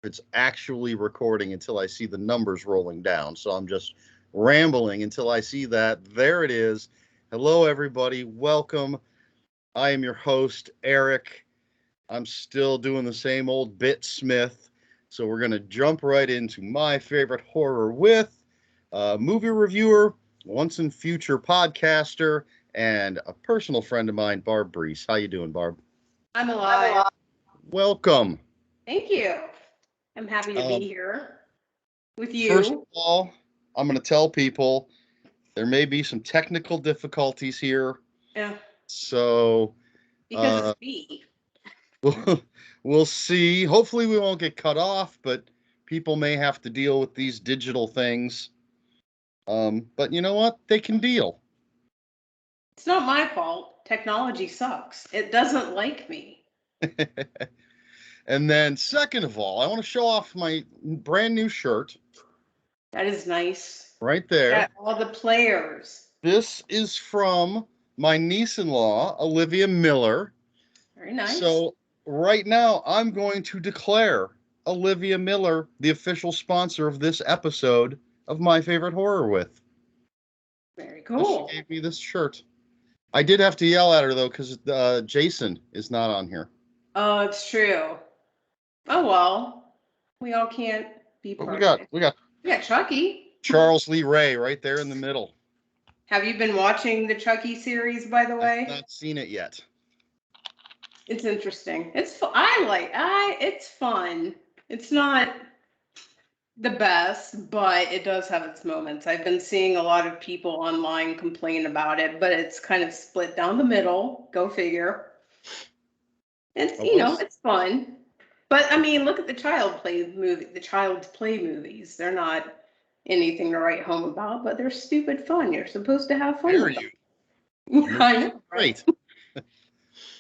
it's actually recording until I see the numbers rolling down. So I'm just rambling until I see that. There it is. Hello, everybody. Welcome. I am your host, Eric. I'm still doing the same old bit Smith. So we're going to jump right into my favorite horror with a movie reviewer, once and future podcaster, and a personal friend of mine, Barb Breese. How you doing, Barb? I'm alive. Welcome. Thank you. I'm happy to be here with you. First of all, I'm going to tell people there may be some technical difficulties here. Yeah. So because it's me. We'll see. Hopefully we won't get cut off, but people may have to deal with these digital things. But you know what? They can deal. It's not my fault. Technology sucks. It doesn't like me. And then second of all, I want to show off my brand new shirt. That is nice. Right there. Got all the players. This is from my niece-in-law, Olivia Miller. Very nice. So right now, I'm going to declare Olivia Miller the official sponsor of this episode of My Favorite Horror With. Very cool. She gave me this shirt. I did have to yell at her, though, because Jason is not on here. Oh, it's true. Oh, well. We all can't be perfect. We got Chucky. Charles Lee Ray right there in the middle. Have you been watching the Chucky series, by the way? I've not seen it yet. It's interesting. It's fun. It's not the best, but it does have its moments. I've been seeing a lot of people online complain about it, but it's kind of split down the middle. Go figure. It's it's fun. But I mean, look at the child's play movies. They're not anything to write home about, but they're stupid fun. You're supposed to have fun with them. I know, right?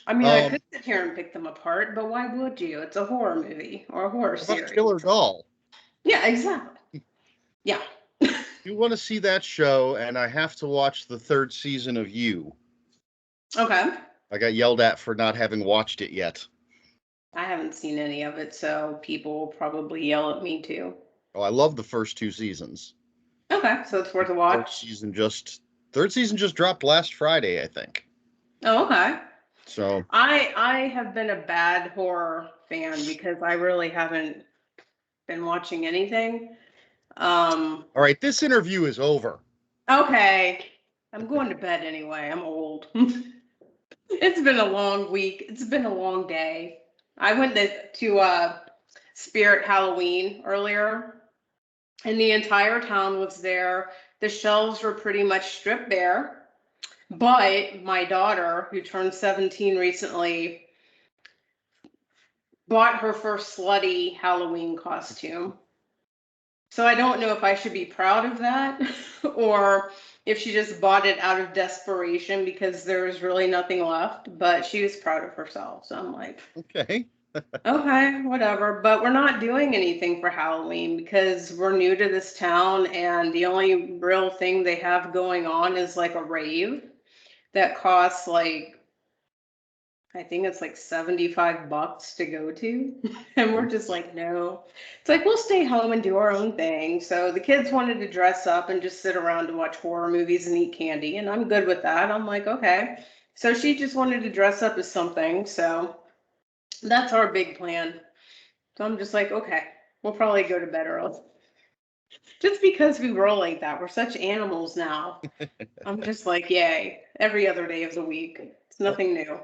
I mean, I could sit here and pick them apart, but why would you? It's a horror movie or a horror series. Killer Doll. Yeah, exactly. Yeah. You want to see that show, and I have to watch the third season of You. Okay. I got yelled at for not having watched it yet. I haven't seen any of it, so people will probably yell at me too. Oh, I love the first two seasons. Okay, so it's worth a watch. Third season just dropped last Friday, I think. Oh, okay. So I have been a bad horror fan because I really haven't been watching anything. All right, this interview is over. Okay. I'm going to bed anyway. I'm old. It's been a long week. It's been a long day. I went to Spirit Halloween earlier, and the entire town was there. The shelves were pretty much stripped bare, but my daughter, who turned 17 recently, bought her first slutty Halloween costume. So I don't know if I should be proud of that or if she just bought it out of desperation because there was really nothing left, but she was proud of herself. So I'm like, okay. Okay, whatever. But we're not doing anything for Halloween because we're new to this town and the only real thing they have going on is like a rave that costs I think it's like $75 to go to. And we're just like, no. It's like, we'll stay home and do our own thing. So the kids wanted to dress up and just sit around and watch horror movies and eat candy. And I'm good with that. I'm like, okay. So she just wanted to dress up as something. So that's our big plan. So I'm just like, okay, we'll probably go to bed early. Just because we roll like that. We're such animals now. I'm just like, yay. Every other day of the week. It's nothing new.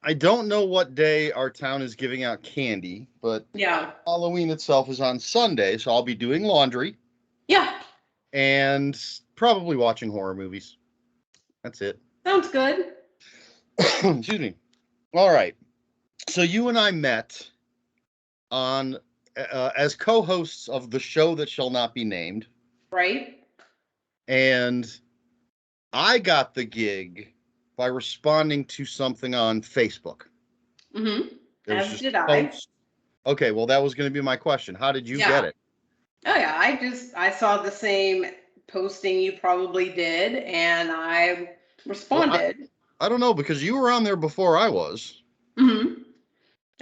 I don't know what day our town is giving out candy, but yeah, Halloween itself is on Sunday, so I'll be doing laundry. Yeah. And probably watching horror movies. That's it. Sounds good. Excuse me. All right. So you and I met on as co-hosts of the show that shall not be named. Right. And I got the gig by responding to something on Facebook. Mm-hmm. As did I. Okay, well, that was going to be my question. How did you get it? Oh, yeah. I saw the same posting you probably did, and I responded. Well, I don't know, because you were on there before I was. Mm-hmm.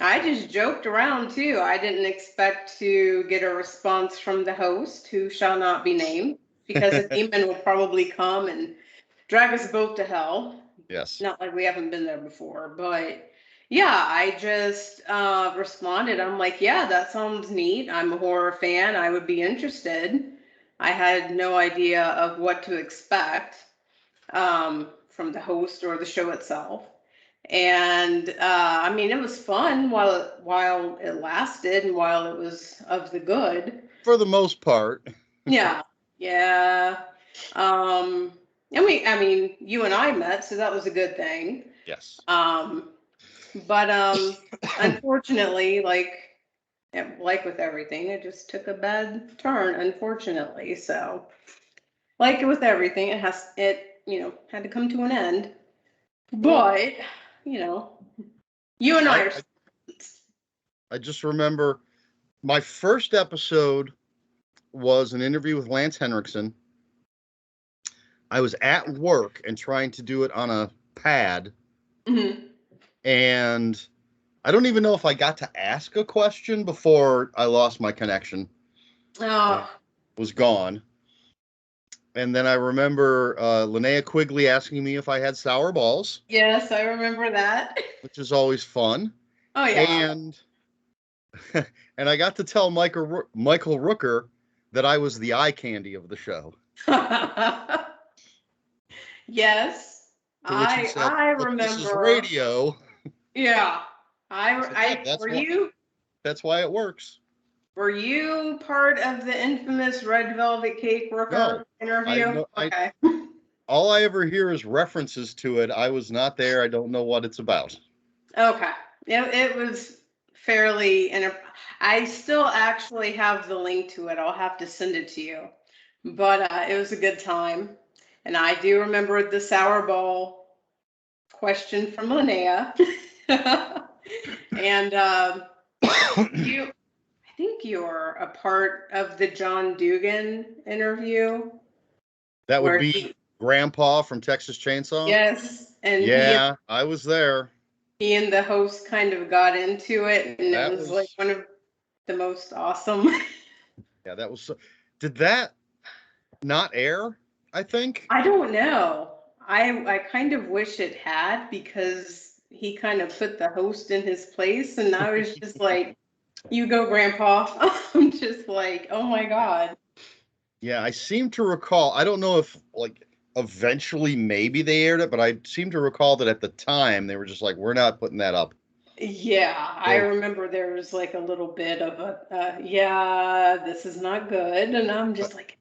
I just joked around too. I didn't expect to get a response from the host, who shall not be named, because a demon will probably come and drag us both to hell. Yes. Not like we haven't been there before, but yeah, I just responded. I'm like, yeah, that sounds neat. I'm a horror fan. I would be interested. I had no idea of what to expect from the host or the show itself. And I mean, it was fun while it lasted and while it was of the good. For the most part. Yeah, yeah. Um, I mean, you and I met, so that was a good thing. Yes. Um, but unfortunately, like with everything, it just took a bad turn, unfortunately. So, like with everything, it had to come to an end. But, you know, you and I I, are. I just remember my first episode was an interview with Lance Henriksen. I was at work and trying to do it on a pad, Mhm. and I don't even know if I got to ask a question before I lost my connection. Oh, Was gone. And then I remember Linnea Quigley asking me if I had sour balls, yes, I remember that. which is always fun. Oh, yeah. And and I got to tell Michael Rooker that I was the eye candy of the show. Yes, To which he I said, I "But this is remember. radio." Yeah, I said, "Yeah, I that's why it works." were you part of the infamous Red Velvet Cake No, Rooker I interview? know. Okay. All I ever hear is references to it. I was not there. I don't know what it's about. Okay. It was fairly, and I still actually have the link to it. I'll have to send it to you. But it was a good time. And I do remember the sour ball question from Linnea. And I think you're a part of the John Dugan interview That would where be Grandpa from Texas Chainsaw. yes, and Yeah, I was there. he and the host kind of got into it, and it That was like was one of the most awesome. yeah. That was. Did that not air? I think. I don't know. I kind of wish it had, because he kind of put the host in his place, and I was just like, "You go, Grandpa." I'm just like, "Oh my God." Yeah, I seem to recall. I don't know if like eventually maybe they aired it, but I seem to recall that at the time they were just like, we're not putting that up. Yeah, I So remember there was like a little bit of a, yeah, this is not good, and I'm just like,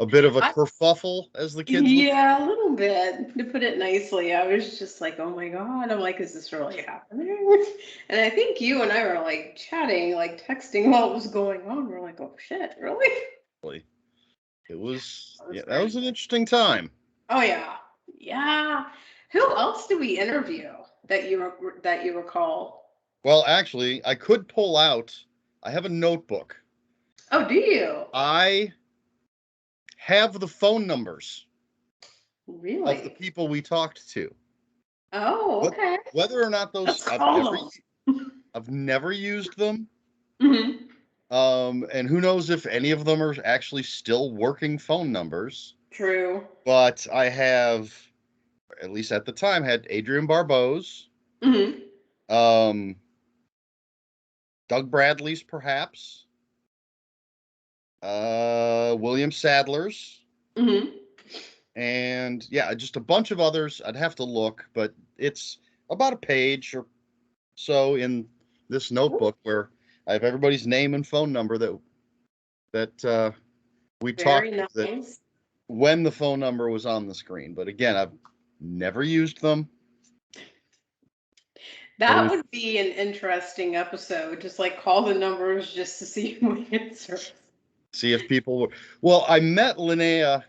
a bit of a I, kerfuffle, as the kids would. yeah, a little bit, to put it nicely. I was just like, oh my God. I'm like, is this really happening? And I think you and I were like chatting, like texting while it was going on. We're like, oh shit, really? Say. It was That was yeah, that was great. an interesting time. Oh yeah, yeah. Who else do we interview that you recall? Well, actually, I could pull out. I have a notebook. Oh, do you I have the phone numbers of the really? people we talked to. Oh, What okay. whether or not those Let's call I've never used them. them. And who knows if any of them are actually still working phone numbers. True. But I have, at least at the time, had Adrian Barbeau's, Hmm. um, Doug Bradley's, perhaps, William Sadler's, Hmm. and yeah, just a bunch of others. I'd have to look, but it's about a page or so in this notebook where I have everybody's name and phone number that we Very talked to that nice. when the phone number was on the screen. But again, I've never used them. It That was would be an interesting episode. Just like call the numbers just to see who answers. see if people were. Well, I met Linnea.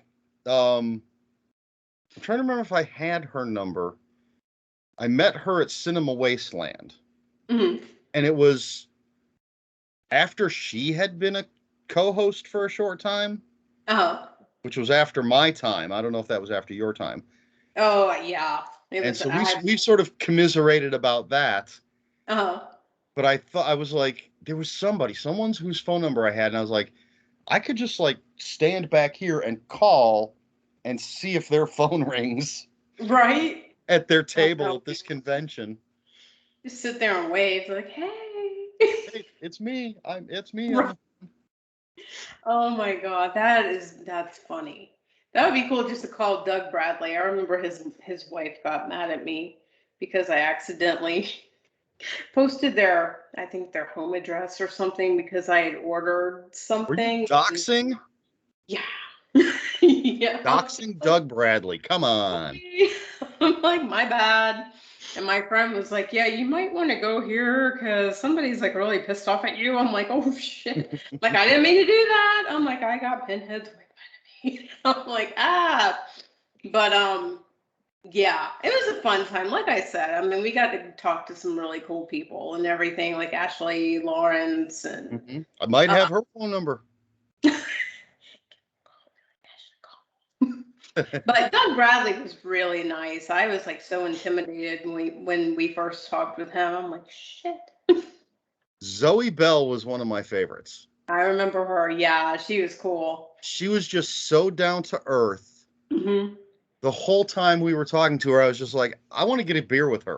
I'm trying to remember if I had her number. I met her at Cinema Wasteland, Hmm. and it was after she had been a co-host for a short time, Oh. which was after my time. I don't know if that was after your time. Oh yeah. It And was, so we sort of commiserated about that. uh-huh. But I thought, I was like, there was someone's whose phone number I had, and I was like, I could just like stand back here and call and see if their phone rings Right? at their Oh, table no. at this convention. Just sit there and wave like, hey. Hey, it's me. It's me. Right. Oh my God, that's funny. That would be cool just to call Doug Bradley. I remember his wife got mad at me because I accidentally posted I think their home address or something because I had ordered Were you something. doxing? Yeah. Yeah. Doxing Doug Bradley. Come on. I'm like, my bad. And my friend was like, yeah, you might want to go here because somebody's like really pissed off at you. I'm like, oh shit. Like, I didn't mean to do that. I'm like, I got pinheads right by me. I'm like, ah. But yeah, it was a fun time. Like I said, I mean, we got to talk to some really cool people and everything, like Ashley Lawrence and I might have her phone number. But Doug Bradley was really nice. I was like so intimidated when we first talked with him. I'm like, shit. Zoe Bell was one of my favorites. I remember her. Yeah, she was cool. She was just so down to earth. Mm-hmm. The whole time we were talking to her, I was just like, I want to get a beer with her.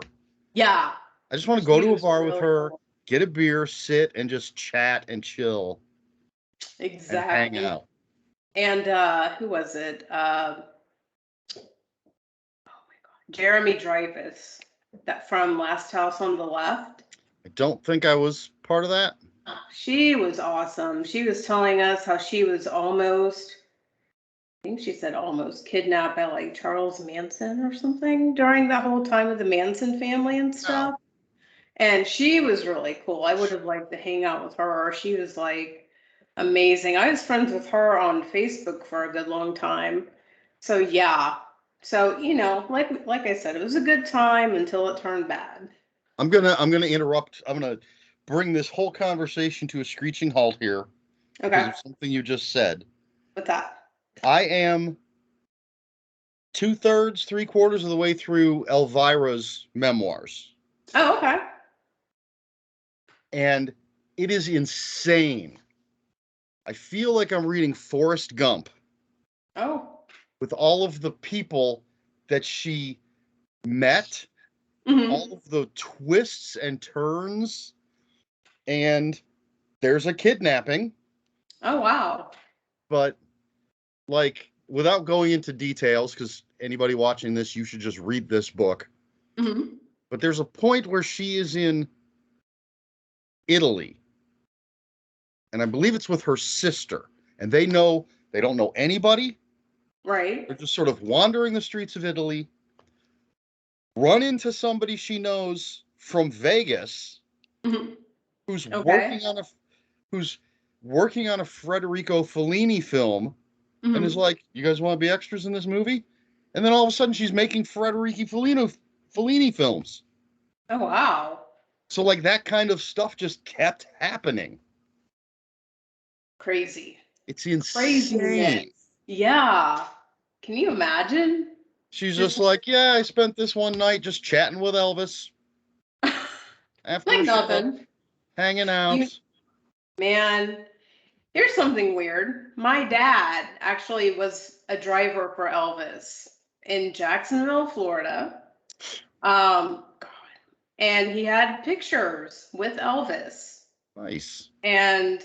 Yeah. I just want to go to a bar with her, get a beer, sit, and just chat and chill. Exactly. And hang out. And who was it? Oh my God. Jeremy Dreyfus, that from Last House on the Left. I don't think I was part of that. She was awesome. She was telling us how she was almost, I think she said almost kidnapped by like Charles Manson or something during the whole time of the Manson family and stuff. Oh. And she was really cool. I would have liked to hang out with her. She was like amazing. I was friends with her on Facebook for a good long time. So yeah. So, like I said, it was a good time until it turned bad. I'm gonna interrupt. I'm gonna bring this whole conversation to a screeching halt here because Okay. of something you just said. What's that? I am 2/3, 3/4 of the way through Elvira's memoirs. Oh, okay. And it is insane. I feel like I'm reading Forrest Gump Oh. with all of the people that she met, Mm-hmm. all of the twists and turns, and there's a kidnapping. Oh, wow. But like, without going into details, because anybody watching this, you should just read this book. Mm-hmm. But there's a point where she is in Italy, and I believe it's with her sister, and they don't know anybody. Right. They're just sort of wandering the streets of Italy, run into somebody she knows from Vegas, Mm-hmm. who's Okay. working on a Federico Fellini film, and is Mm-hmm. like, "You guys want to be extras in this movie?" And then all of a sudden, she's making Fellini films. Oh, wow. So like that kind of stuff just kept happening. Crazy. It's insane. Craziness. Yeah. Can you imagine? She's Just just like, yeah, I spent this one night just chatting with Elvis after like a show, nothing. hanging out. You, man, here's something weird. My dad actually was a driver for Elvis in Jacksonville, Florida. God. And he had pictures with Elvis. Nice. And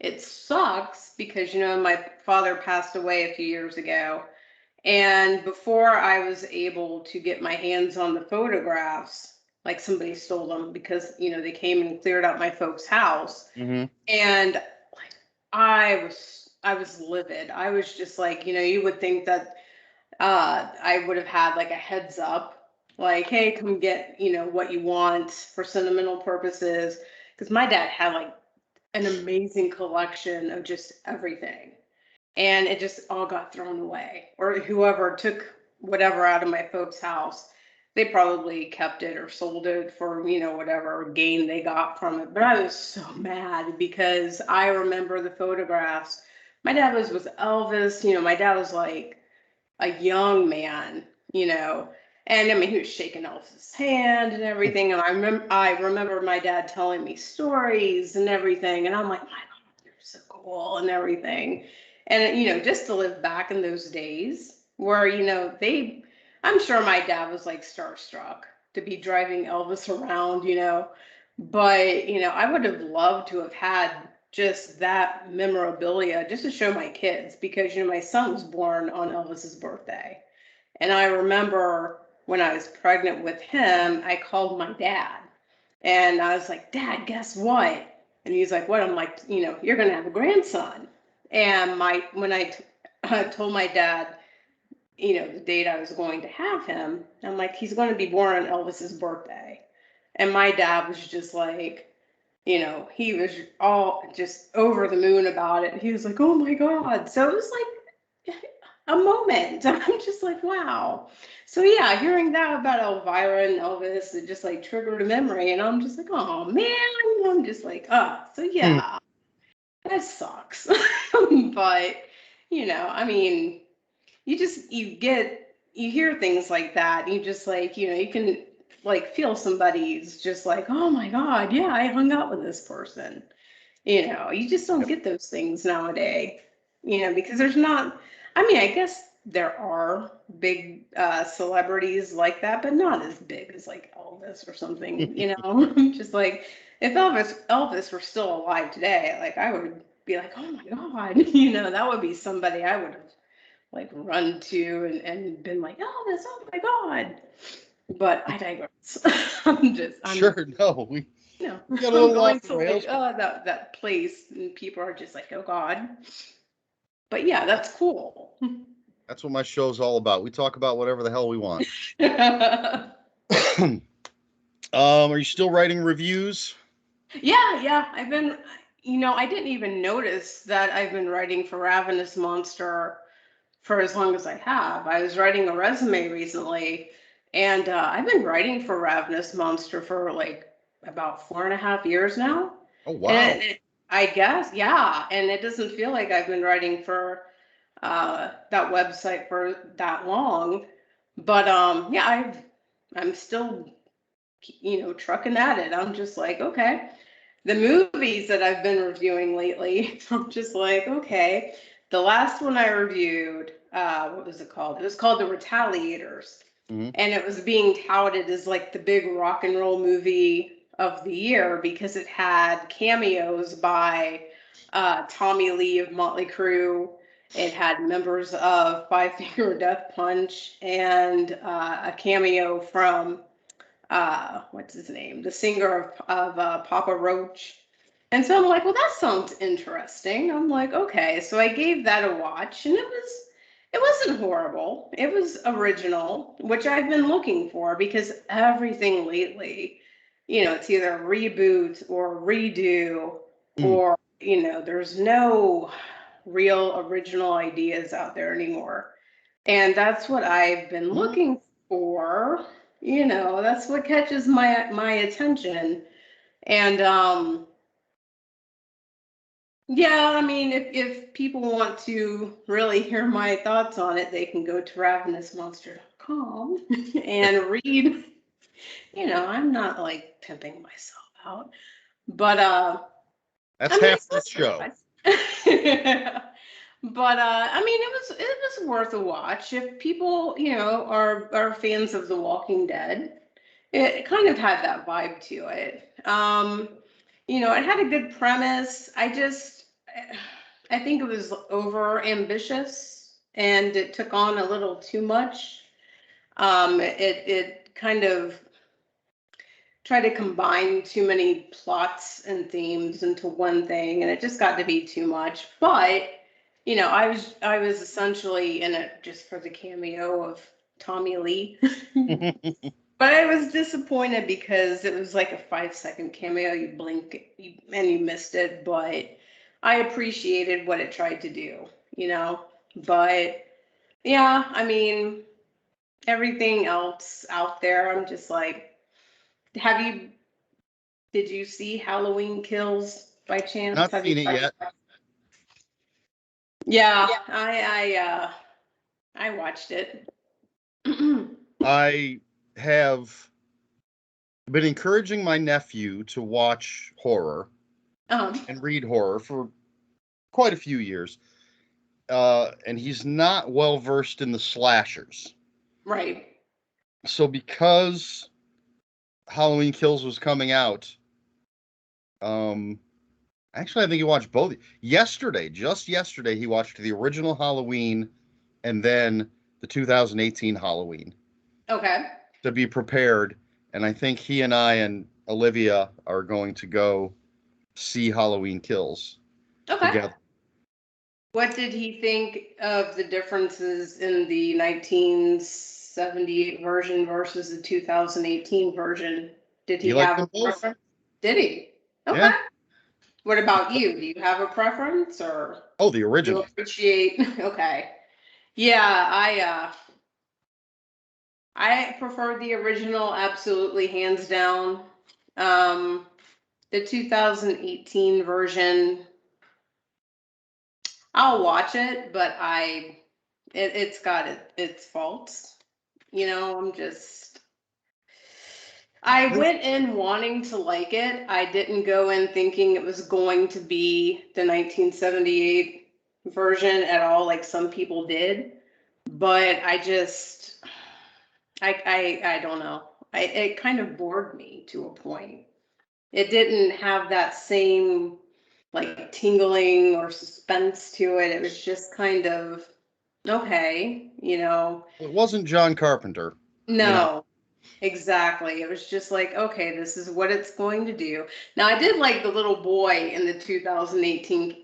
it sucks because, my father passed away a few years ago. And before I was able to get my hands on the photographs, like somebody stole them because, they came and cleared out my folks' house. Mm-hmm. And like I was livid. I was just like, you would think that I would have had like a heads up, like, hey, come get, what you want for sentimental purposes. Because my dad had like an amazing collection of just everything. And it just all got thrown away. Or whoever took whatever out of my folks' house, they probably kept it or sold it for, whatever gain they got from it. But I was so mad because I remember the photographs. My dad was with Elvis, my dad was like a young man, And I mean, he was shaking Elvis's hand and everything. And I remember my dad telling me stories and everything. And I'm like, my God, you're so cool and everything. And, just to live back in those days where, I'm sure my dad was like starstruck to be driving Elvis around. But, I would have loved to have had just that memorabilia just to show my kids because, my son was born on Elvis's birthday. And I remember when I was pregnant with him, I called my dad and I was like, Dad, guess what? And he's like, what? I'm like, you're going to have a grandson. And when I told my dad, the date I was going to have him, I'm like, he's going to be born on Elvis's birthday. And my dad was just like, he was all just over the moon about it. He was like, oh my God. So it was like a moment. I'm just like, wow. So yeah, hearing that about Elvira and Elvis, it just like triggered a memory. And I'm just like, oh man. I'm just like, so yeah, that sucks. But, I mean, you hear things like that. You just like, you can like feel somebody's just like, oh my God, yeah, I hung out with this person. You just don't Yep. get those things nowadays, because there's not, I mean, I guess there are big celebrities like that, but not as big as like Elvis or something. Just like if Elvis were still alive today, like I would be like, oh my God, that would be somebody I would have like run to and been like, Elvis, oh my God. But I digress. Sure, no, we got a I'm little going off the to like, rails. that place, and people are just like, oh God. But yeah, that's cool. That's what my show's all about. We talk about whatever the hell we want. Yeah, Are you still writing reviews? yeah. I didn't even notice that I've been writing for Ravenous Monster for as long as I have. I was writing a resume recently, and I've been writing for Ravenous Monster for like about 4.5 years now. Oh And wow. I guess, yeah. And it doesn't feel like I've been writing for that website for that long. But yeah, I'm still, trucking at it. I'm just like, okay. The movies that I've been reviewing lately, I'm just like, okay. The last one I reviewed, what was it called? It was called The Retaliators. Hmm. And it was being touted as like the big rock and roll movie of the year because it had cameos by Tommy Lee of Motley Crue. It had members of Five Finger Death Punch and a cameo from what's his name, the singer of Papa Roach. And so I'm like, well, that sounds interesting. I'm like, okay. So I gave that a watch, and it wasn't horrible. It was original, which I've been looking for because everything lately, it's either reboot or redo, Mm. or there's no real original ideas out there anymore. And that's what I've been looking for. That's what catches my attention. And yeah, I mean, if people want to really hear my thoughts on it, they can go to ravenousmonster.com and read. I'm not like pimping myself out, but That's I mean, half it's this show. not bad. But I mean, it was worth a watch if people, are fans of The Walking Dead. It kind of had that vibe to it. It had a good premise. I think it was over ambitious and it took on a little too much. It kind of tried to combine too many plots and themes into one thing, and it just got to be too much. But I was essentially in it just for the cameo of Tommy Lee. But I was disappointed because it was like a 5-second cameo. You blink and you missed it, but I appreciated what it tried to do. But yeah, I mean, everything else out there, I'm just like, did you see Halloween Kills by chance? Not Have you seen it tried? yet. Yeah, I watched it. I have been encouraging my nephew to watch horror and read horror for quite a few years. And he's not well versed in the slashers. Right. So because Halloween Kills was coming out, actually I think he watched both. Yesterday, just yesterday, he watched the original Halloween and then the 2018 Halloween Okay. to be prepared. And I think he and I and Olivia are going to go see Halloween Kills Okay. together. What did he think of the differences in the 1978 version versus the 2018 version? Did He he liked have a them both. preference? Did he? Yeah. Okay. What about you? Do you have a preference or Oh, the you original. appreciate? Okay. Yeah, I prefer the original absolutely hands down. Um, the 2018 version, I'll watch it, but it's got its faults. I went in wanting to like it. I didn't go in thinking it was going to be the 1978 version at all, like some people did. But I don't know. It kind of bored me to a point. It didn't have that same like tingling or suspense to it. It was just kind of okay, It wasn't John Carpenter, you know. No, exactly. It was just like, okay, this is what it's going to do. Now, I did like the little boy in the 2018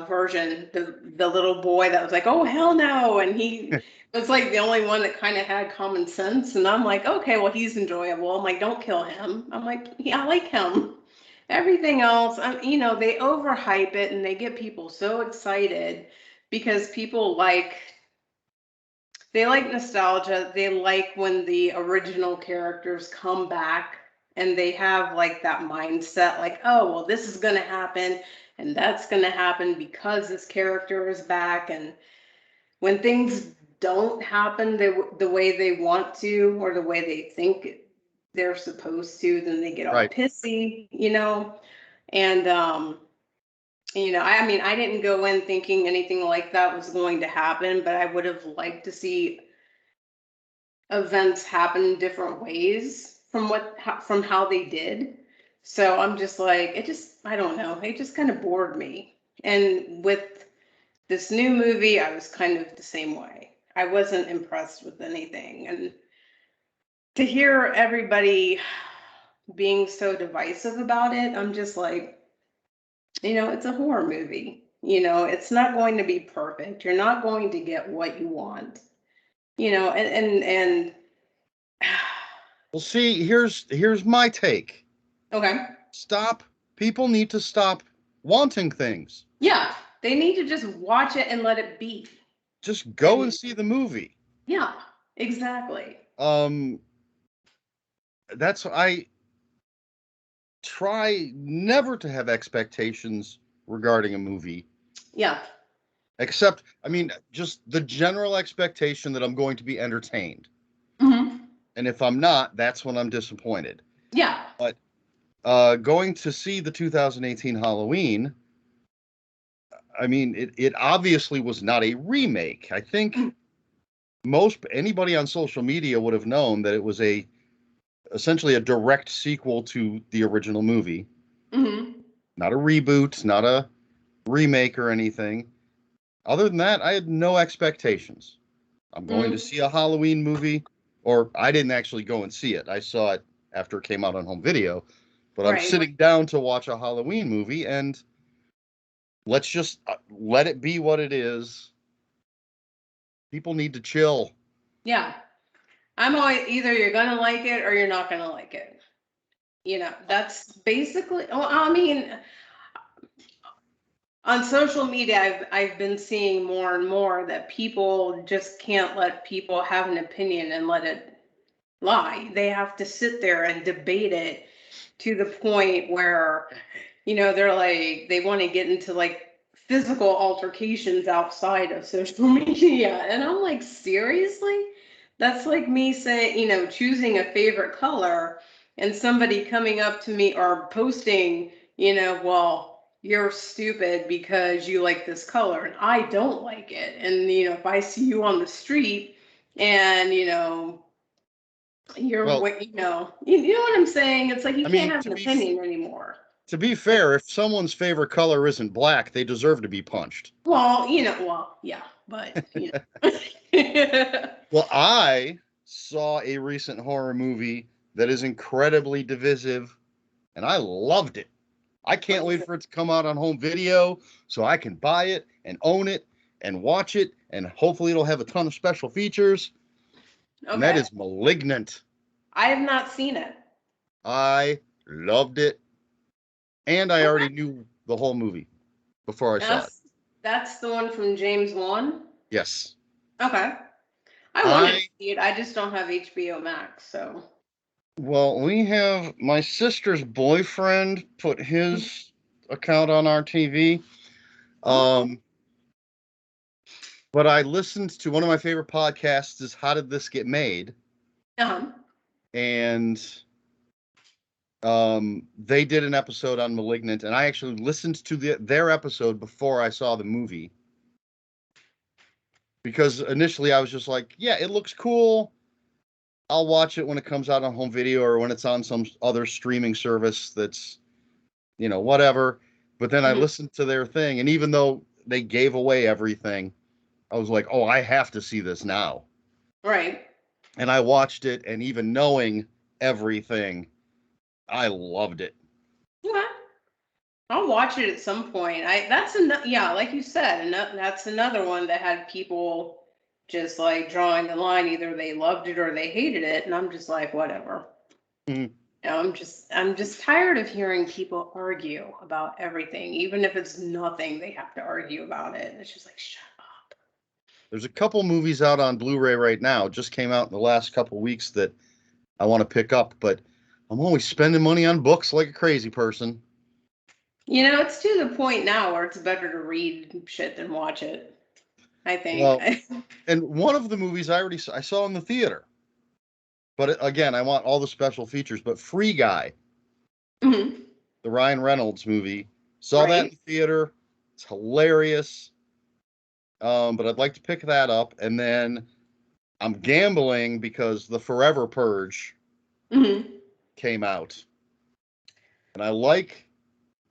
version, the little boy that was like, oh, hell no. And he was like the only one that kind of had common sense. And I'm like, okay, well, he's enjoyable. I'm like, don't kill him. I'm like, yeah, I like him. Everything else, they overhype it and they get people so excited because people they like nostalgia. They like when the original characters come back and they have like that mindset like, oh, well, this is going to happen and that's going to happen because this character is back. And when things don't happen the way they want to or the way they think they're supposed to, then they get all Right. pissy. And, I mean, I didn't go in thinking anything like that was going to happen, but I would have liked to see events happen different ways from how they did. So I'm just like, I don't know, it just kind of bored me. And with this new movie, I was kind of the same way. I wasn't impressed with anything. And to hear everybody being so divisive about it, I'm just like, it's a horror movie. It's not going to be perfect. You're not going to get what you want. And Well, see, here's my take. okay. Stop. People need to stop wanting things. Yeah, they need to just watch it and let it be. Just go and And see the movie. yeah, exactly. Um, that's I try never to have expectations regarding a movie, Yeah. except, I mean, just the general expectation that I'm going to be entertained. Hmm. And if I'm not, that's when I'm disappointed. Yeah. But going to see the 2018 Halloween, I mean, it obviously was not a remake. I think most anybody on social media would have known that it was essentially a direct sequel to the original movie, Hmm. not a reboot, not a remake or anything. Other than that, I had no expectations. I'm going to Hmm. see a Halloween movie, or I didn't actually go and see it. I saw it after it came out on home video, but I'm Right. sitting down to watch a Halloween movie, and let's just let it be what it is. People need to chill. Yeah. I'm always either you're gonna like it or you're not gonna like it. That's basically. Well, I mean, on social media, I've been seeing more and more that people just can't let people have an opinion and let it lie. They have to sit there and debate it to the point where, they're like, they want to get into like physical altercations outside of social media. And I'm like, seriously? That's like me saying, choosing a favorite color and somebody coming up to me or posting, well, you're stupid because you like this color and I don't like it. And, if I see you on the street and, you're Well, what, you know what I'm saying? It's like you I can't mean, have an opinion anymore. to be fair, if someone's favorite color isn't black, they deserve to be punched. Well, yeah, but, Well, I saw a recent horror movie that is incredibly divisive, and I loved it. I can't What is wait it? for it to come out on home video so I can buy it and own it and watch it, and hopefully it'll have a ton of special features. And that Okay. is Malignant. I have not seen it. I loved it, and I Okay. already knew the whole movie before I saw it. That's the one from James Wan. Yes. Okay. I wanted to I see it. I just don't have HBO Max, so. Well, we have my sister's boyfriend put his account on our TV. Oh. Um, but I listened to one of my favorite podcasts is How Did This Get Made? Uh-huh. And they did an episode on Malignant, and I actually listened to their episode before I saw the movie. Because initially I was just like, yeah, it looks cool. I'll watch it when it comes out on home video or when it's on some other streaming service that's, whatever. But then I Mhm. listened to their thing, and even though they gave away everything, I was like, oh, I have to see this now. Right. And I watched it, and even knowing everything, I loved it. Yeah. I'll watch it at some point. That's another, yeah, like you said, that's another one that had people just like drawing the line. Either they loved it or they hated it, and I'm just like, whatever. Mhm. I'm just tired of hearing people argue about everything, even if it's nothing. They have to argue about it. It's just like, shut up. There's a couple movies out on Blu-ray right now, just came out in the last couple weeks that I want to pick up, but I'm always spending money on books like a crazy person. It's to the point now where it's better to read shit than watch it, I think. Well, and one of the movies I saw in the theater, but again, I want all the special features. But Free Guy, Mhm. the Ryan Reynolds movie, saw that in Right. the theater. It's hilarious. But I'd like to pick that up, and then I'm gambling because the Forever Purge Hmm. came out, and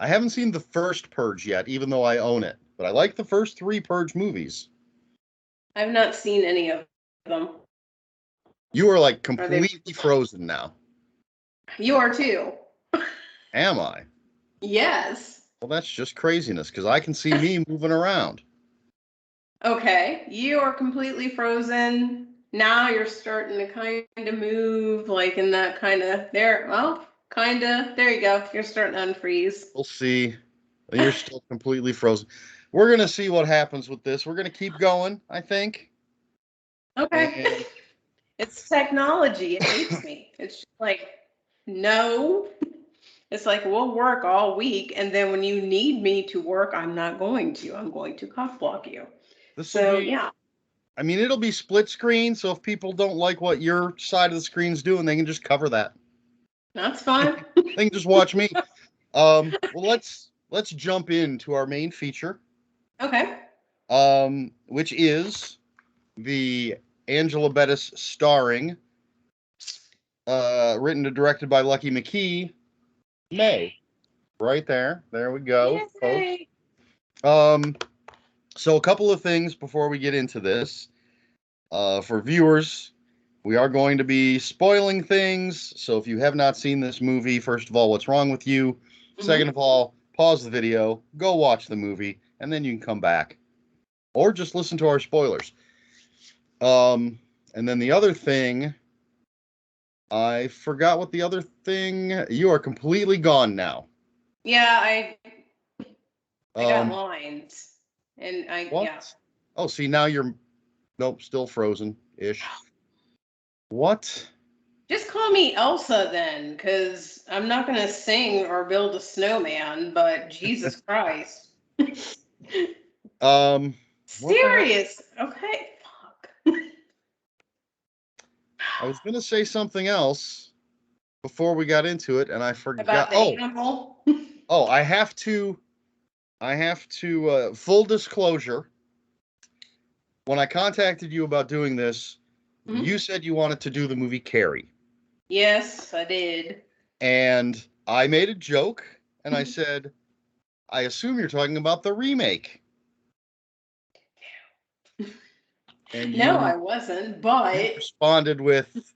I haven't seen the first Purge yet, even though I own it, but I like the first three Purge movies. I've not seen any of them. You are like Are they? completely frozen now. You are too. Am I? Yes. Well, that's just craziness because I can see me moving around. Okay. You are completely frozen. Now you're starting to kind of move, like in that kind of there. Well, kind of. There you go. You're starting to unfreeze. We'll see. You're still completely frozen. We're gonna see what happens with this. We're gonna keep going, I think. Okay. And It's technology. It hates me. It's just like, no. It's like we'll work all week, and then when you need me to work, I'm not going to. I'm going to cough block you. this will So be, yeah, I mean, it'll be split screen. So if people don't like what your side of the screen's doing, they can just cover that. that's fine. They can just watch me. Well, let's jump into our main feature, Okay. which is the Angela Bettis starring, written and directed by Lucky McKee, May. Right there. There we go, folks. Yay. Um, so a couple of things before we get into this. For viewers, we are going to be spoiling things. So if you have not seen this movie, first of all, what's wrong with you? Second Hmm. of all, pause the video, go watch the movie, and then you can come back. Or just listen to our spoilers. And then the other thing, I forgot what the other thing. You are completely gone now. Yeah, I got Um, lines, and yeah. what? Oh, see, now you're, nope, still frozen ish. What? Just call me Elsa then, because I'm not gonna sing or build a snowman. But Jesus Christ, Um, what the heck? serious. Okay, fuck. I was going to say something else before we got into it, and I About forgot. the animal? I have to. Full disclosure. When I contacted you about doing this, you said you wanted to do the movie Carrie. Yes, I did. And I made a joke, and I said, I assume you're talking about the remake. And No, I you wasn't, but responded with,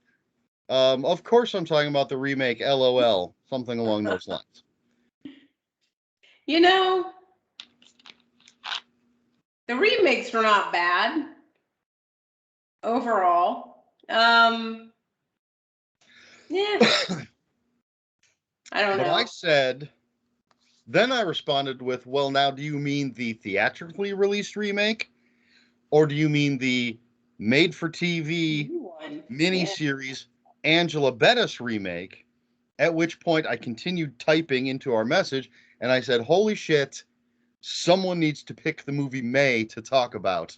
of course I'm talking about the remake, LOL, something along those lines. you know, the remakes were not bad overall. Yeah, I don't But I know. said, then I responded with, well, now do you mean the theatrically released remake? Or do you mean the made for TV New one. Yeah. miniseries Angela Bettis remake? At which point I continued typing into our message and I said, holy shit, someone needs to pick the movie May to talk about.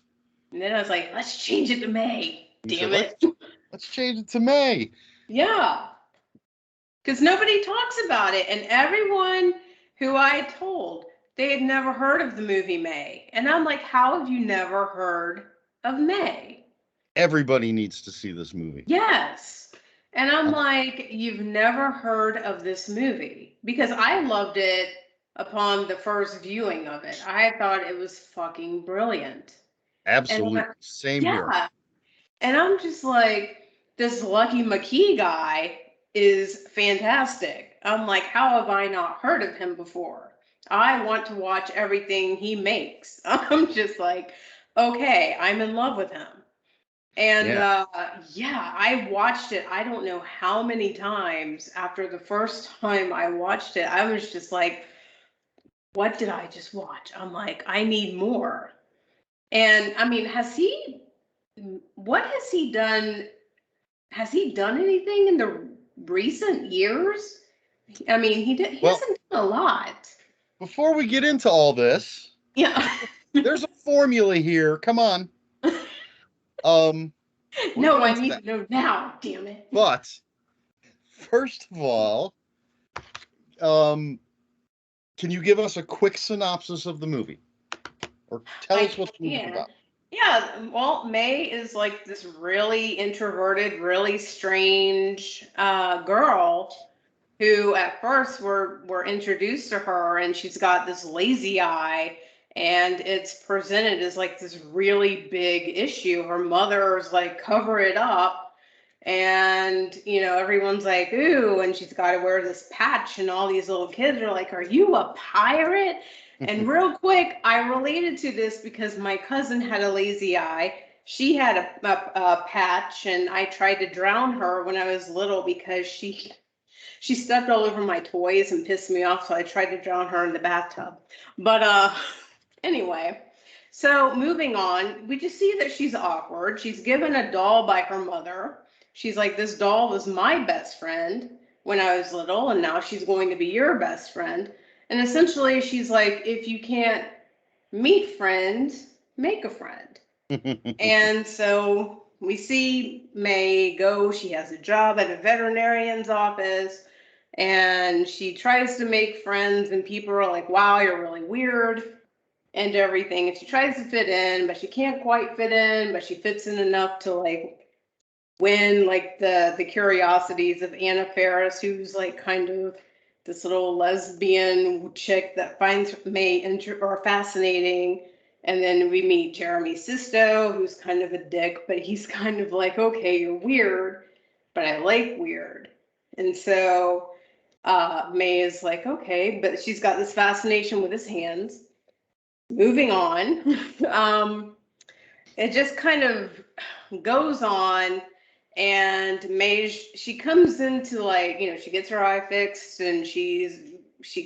And then I was like, let's change it to May. He said, Damn it. let's change it to May. Yeah. Because nobody talks about it. And everyone who I told, they had never heard of the movie May. And I'm like, how have you never heard of May? Everybody needs to see this movie. Yes. And I'm like, you've never heard of this movie? Because I loved it upon the first viewing of it. I thought it was fucking brilliant. And Absolutely. Same here. yeah. And I'm just like, this Lucky McKee guy is fantastic. I'm like, how have I not heard of him before? I want to watch everything he makes. I'm just like, okay, I'm in love with him. And Yeah. yeah, I watched it. I don't know how many times after the first time I watched it. I was just like, what did I just watch? I'm like, I need more. And I mean, what has he done? Has he done anything in the recent years? I mean, he Well, hasn't done a lot. before we get into all this, Yeah. there's a formula here. Come on. We'll No, get I into need that. to know now, damn it. But first of all, um, can you give us a quick synopsis of the movie? Or tell I us what the movie's can. about. Yeah, well, May is like this really introverted, really strange girl who at first we're introduced to her and she's got this lazy eye and it's presented as like this really big issue. Her mother's like cover it up and everyone's like ooh, and she's got to wear this patch and all these little kids are like, are you a pirate? And real quick, I related to this because my cousin had a lazy eye. She had a patch and I tried to drown her when I was little because she stepped all over my toys and pissed me off, so I tried to drown her in the bathtub. But anyway, so moving on, we just see that she's awkward. She's given a doll by her mother. She's like, this doll was my best friend when I was little, and now she's going to be your best friend. And essentially, she's like, if you can't meet friends, make a friend. And so we see May go. She has a job at a veterinarian's office and she tries to make friends, and people are like, wow, you're really weird and everything. And she tries to fit in, but she can't quite fit in, but she fits in enough to like win like the curiosities of Anna Faris, who's like kind of this little lesbian chick that finds May or fascinating. And then we meet Jeremy Sisto, who's kind of a dick, but he's kind of like, okay, you're weird, but I like weird. And so May is like, okay, but she's got this fascination with his hands. Moving on. It just kind of goes on, and May, she comes into like, she gets her eye fixed and she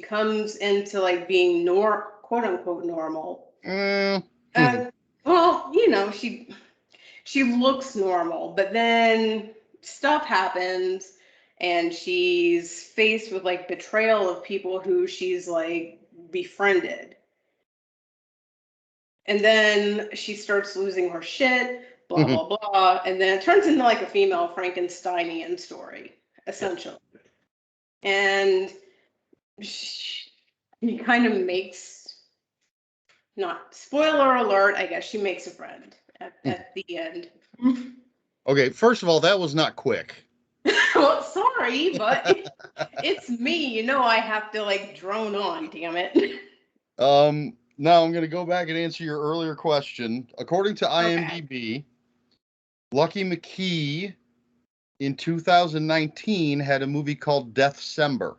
comes into like being quote unquote normal. Mhm. Well, she looks normal, but then stuff happens and she's faced with like betrayal of people who she's like befriended. And then she starts losing her shit. blah, blah, blah. And then it turns into like a female Frankensteinian story, essentially. And he kind of makes, not spoiler alert, I guess she makes a friend at the end. Okay, first of all, that was not quick. Well, sorry, but it's me. You know I have to like drone on, damn it. Now I'm going to go back and answer your earlier question. According to IMDb, Lucky McKee in 2019 had a movie called Deathcember.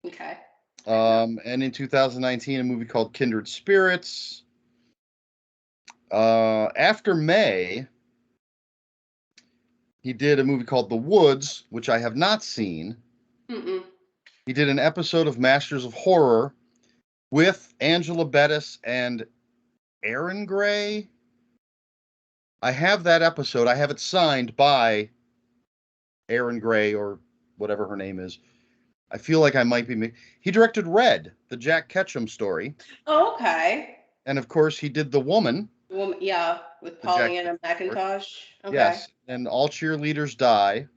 Okay. And in 2019, a movie called Kindred Spirits. After May, he did a movie called The Woods, which I have not seen. Mm-mm. He did an episode of Masters of Horror with Angela Bettis and Aaron Gray. I have that episode. I have it signed by Aaron Gray or whatever her name is. I feel like I might be. He directed Red, the Jack Ketchum story. Oh, okay. And of course, he did The Woman. Yeah, with Paulina McIntosh. Okay. Yes, and All Cheerleaders Die.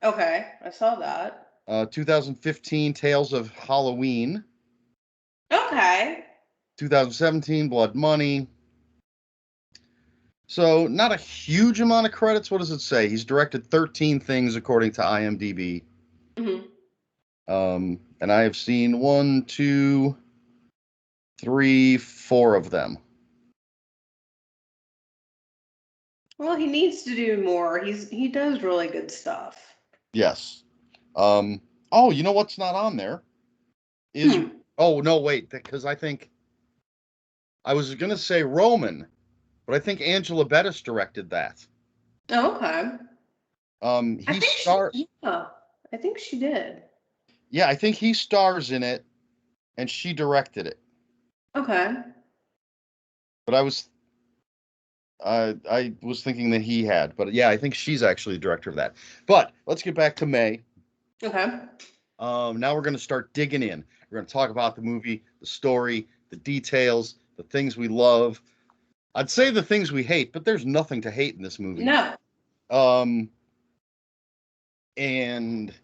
Okay, I saw that. 2015, Tales of Halloween. Okay. 2017, Blood Money. So, not a huge amount of credits. What does it say? He's directed 13 things according to IMDb. Mm-hmm. And I have seen 1, 2, 3, 4 of them. Well, he needs to do more. He does really good stuff. Yes. Oh, you know what's not on there? Oh, no, wait, because I think I was going to say Roman, but I think Angela Bettis directed that. Oh, okay. I think she did. Yeah, I think he stars in it, and she directed it. Okay. But I was thinking that he had, but yeah, I think she's actually the director of that. But let's get back to May. Okay. Now we're going to start digging in. We're going to talk about the movie, the story, the details, the things we love. I'd say the things we hate, but there's nothing to hate in this movie. No. And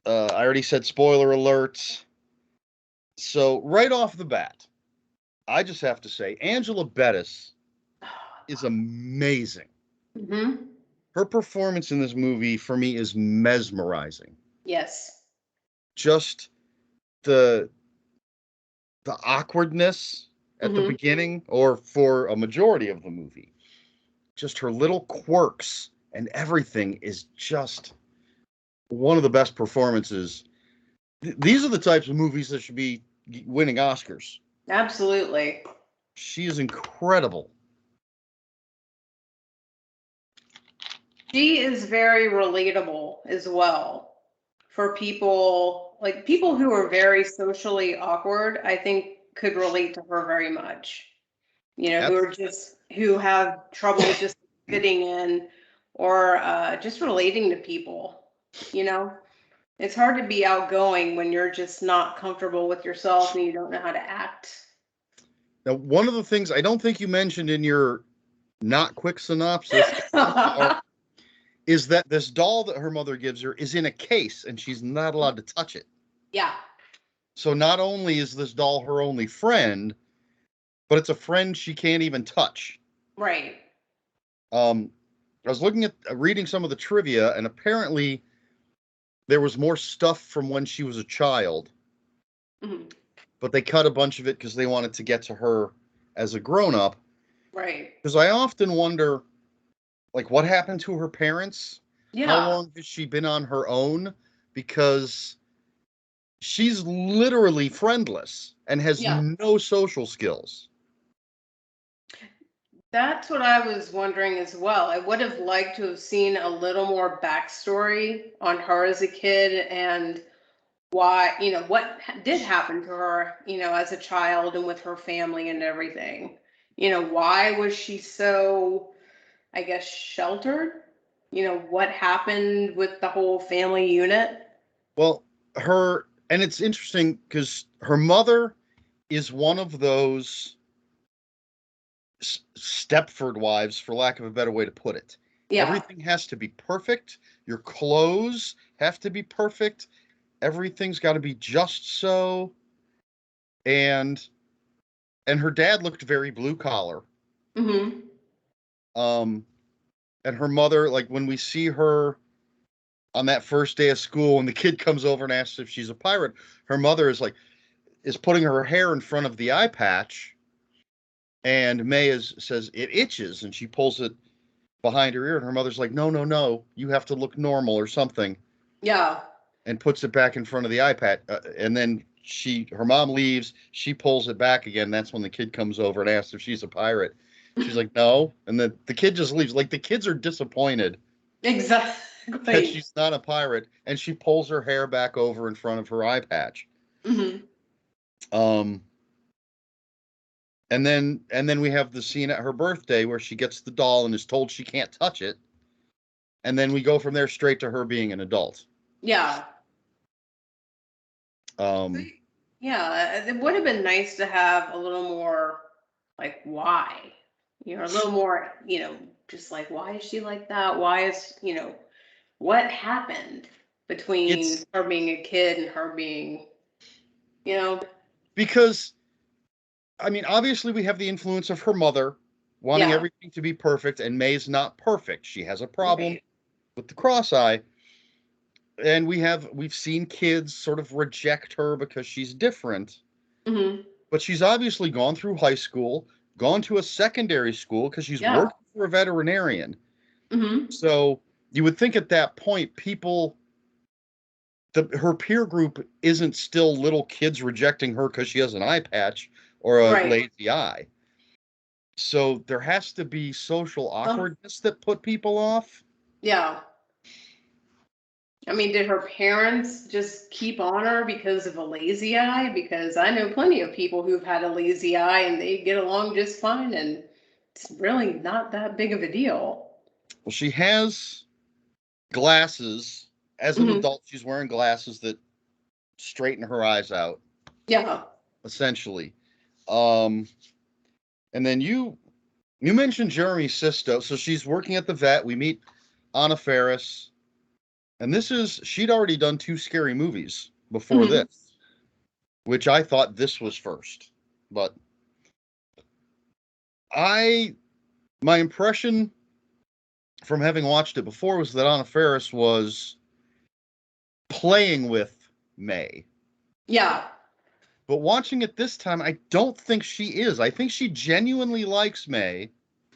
I already said spoiler alerts. So right off the bat, I just have to say Angela Bettis is amazing. Mm-hmm. Her performance in this movie for me is mesmerizing. Yes. Just the awkwardness at the beginning, or for a majority of the movie. Just her little quirks and everything is just one of the best performances. These are the types of movies that should be winning Oscars. Absolutely. She is incredible. She is very relatable as well for people, like people who are very socially awkward, I think could relate to her very much. You know, who have trouble just fitting in or just relating to people. You know, it's hard to be outgoing when you're just not comfortable with yourself and you don't know how to act. Now, one of the things I don't think you mentioned in your not quick synopsis is that this doll that her mother gives her is in a case and she's not allowed to touch it. Yeah. So not only is this doll her only friend, but it's a friend she can't even touch. Right. I was reading some of the trivia, and apparently there was more stuff from when she was a child, but they cut a bunch of it because they wanted to get to her as a grown-up. Right. Because I often wonder, like, what happened to her parents? Yeah. How long has she been on her own? Because she's literally friendless and has no social skills. That's what I was wondering as well. I would have liked to have seen a little more backstory on her as a kid and why, you know, what did happen to her, you know, as a child and with her family and everything. You know, why was she so, I guess, sheltered? You know, what happened with the whole family unit? Well, and it's interesting because her mother is one of those Stepford wives, for lack of a better way to put it. Yeah. Everything has to be perfect. Your clothes have to be perfect. Everything's got to be just so. And her dad looked very blue collar. Mm-hmm. And her mother, like when we see her on that first day of school and the kid comes over and asks if she's a pirate, her mother is putting her hair in front of the eye patch, and May says it itches, and she pulls it behind her ear, and her mother's like, no, you have to look normal or something. Yeah. And puts it back in front of the eye patch, and then her mom leaves, she pulls it back again. That's when the kid comes over and asks if she's a pirate. She's like, no, and the kid just leaves. Like, the kids are disappointed that Exactly. she's not a pirate, and she pulls her hair back over in front of her eye patch. Mm-hmm. And then we have the scene at her birthday where she gets the doll and is told she can't touch it, and then we go from there straight to her being an adult. Yeah. Yeah, it would have been nice to have a little more, like, why? A little more, just like, why is she like that? Why is, what happened between her being a kid and her being, because, I mean, obviously we have the influence of her mother wanting everything to be perfect, and May's not perfect. She has a problem with the cross eye. And we've seen kids sort of reject her because she's different. Mm-hmm. But she's obviously gone through high school, gone to a secondary school because she's working for a veterinarian. Mm-hmm. So you would think at that point, her peer group isn't still little kids rejecting her because she has an eye patch or a lazy eye. So there has to be social awkwardness that put people off. Yeah. I mean, did her parents just keep on her because of a lazy eye? Because I know plenty of people who've had a lazy eye and they get along just fine, and it's really not that big of a deal. Well, she has glasses. As an adult, she's wearing glasses that straighten her eyes out. Yeah. Essentially. And then you mentioned Jeremy Sisto. So she's working at the vet. We meet Anna Faris. And she'd already done 2 scary movies before this, which I thought this was first. But my impression from having watched it before was that Anna Faris was playing with May. Yeah. But watching it this time, I don't think she is. I think she genuinely likes May.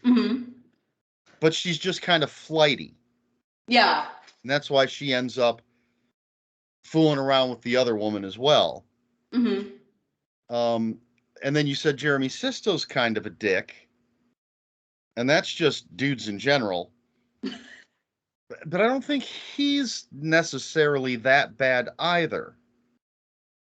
Mm-hmm. But she's just kind of flighty. Yeah. And that's why she ends up fooling around with the other woman as well. Mm-hmm. And then you said Jeremy Sisto's kind of a dick. And that's just dudes in general. But I don't think he's necessarily that bad either.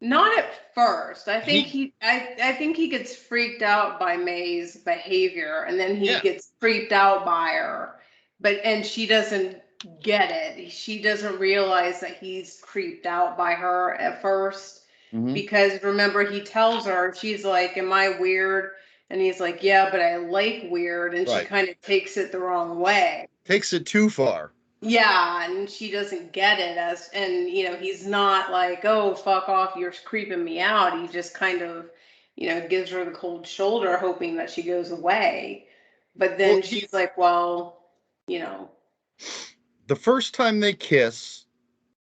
Not at first. I think I think he gets freaked out by May's behavior, and then he gets freaked out by her. And she doesn't get it. She doesn't realize that he's creeped out by her at first. Because remember, he tells her, she's like, "Am I weird?" And he's like, "Yeah, but I like weird." And she kind of takes it the wrong way. Takes it too far. Yeah, and she doesn't get it and he's not like, "Oh, fuck off, you're creeping me out." He just kind of, gives her the cold shoulder, hoping that she goes away. But then she's like, "Well, the first time they kiss,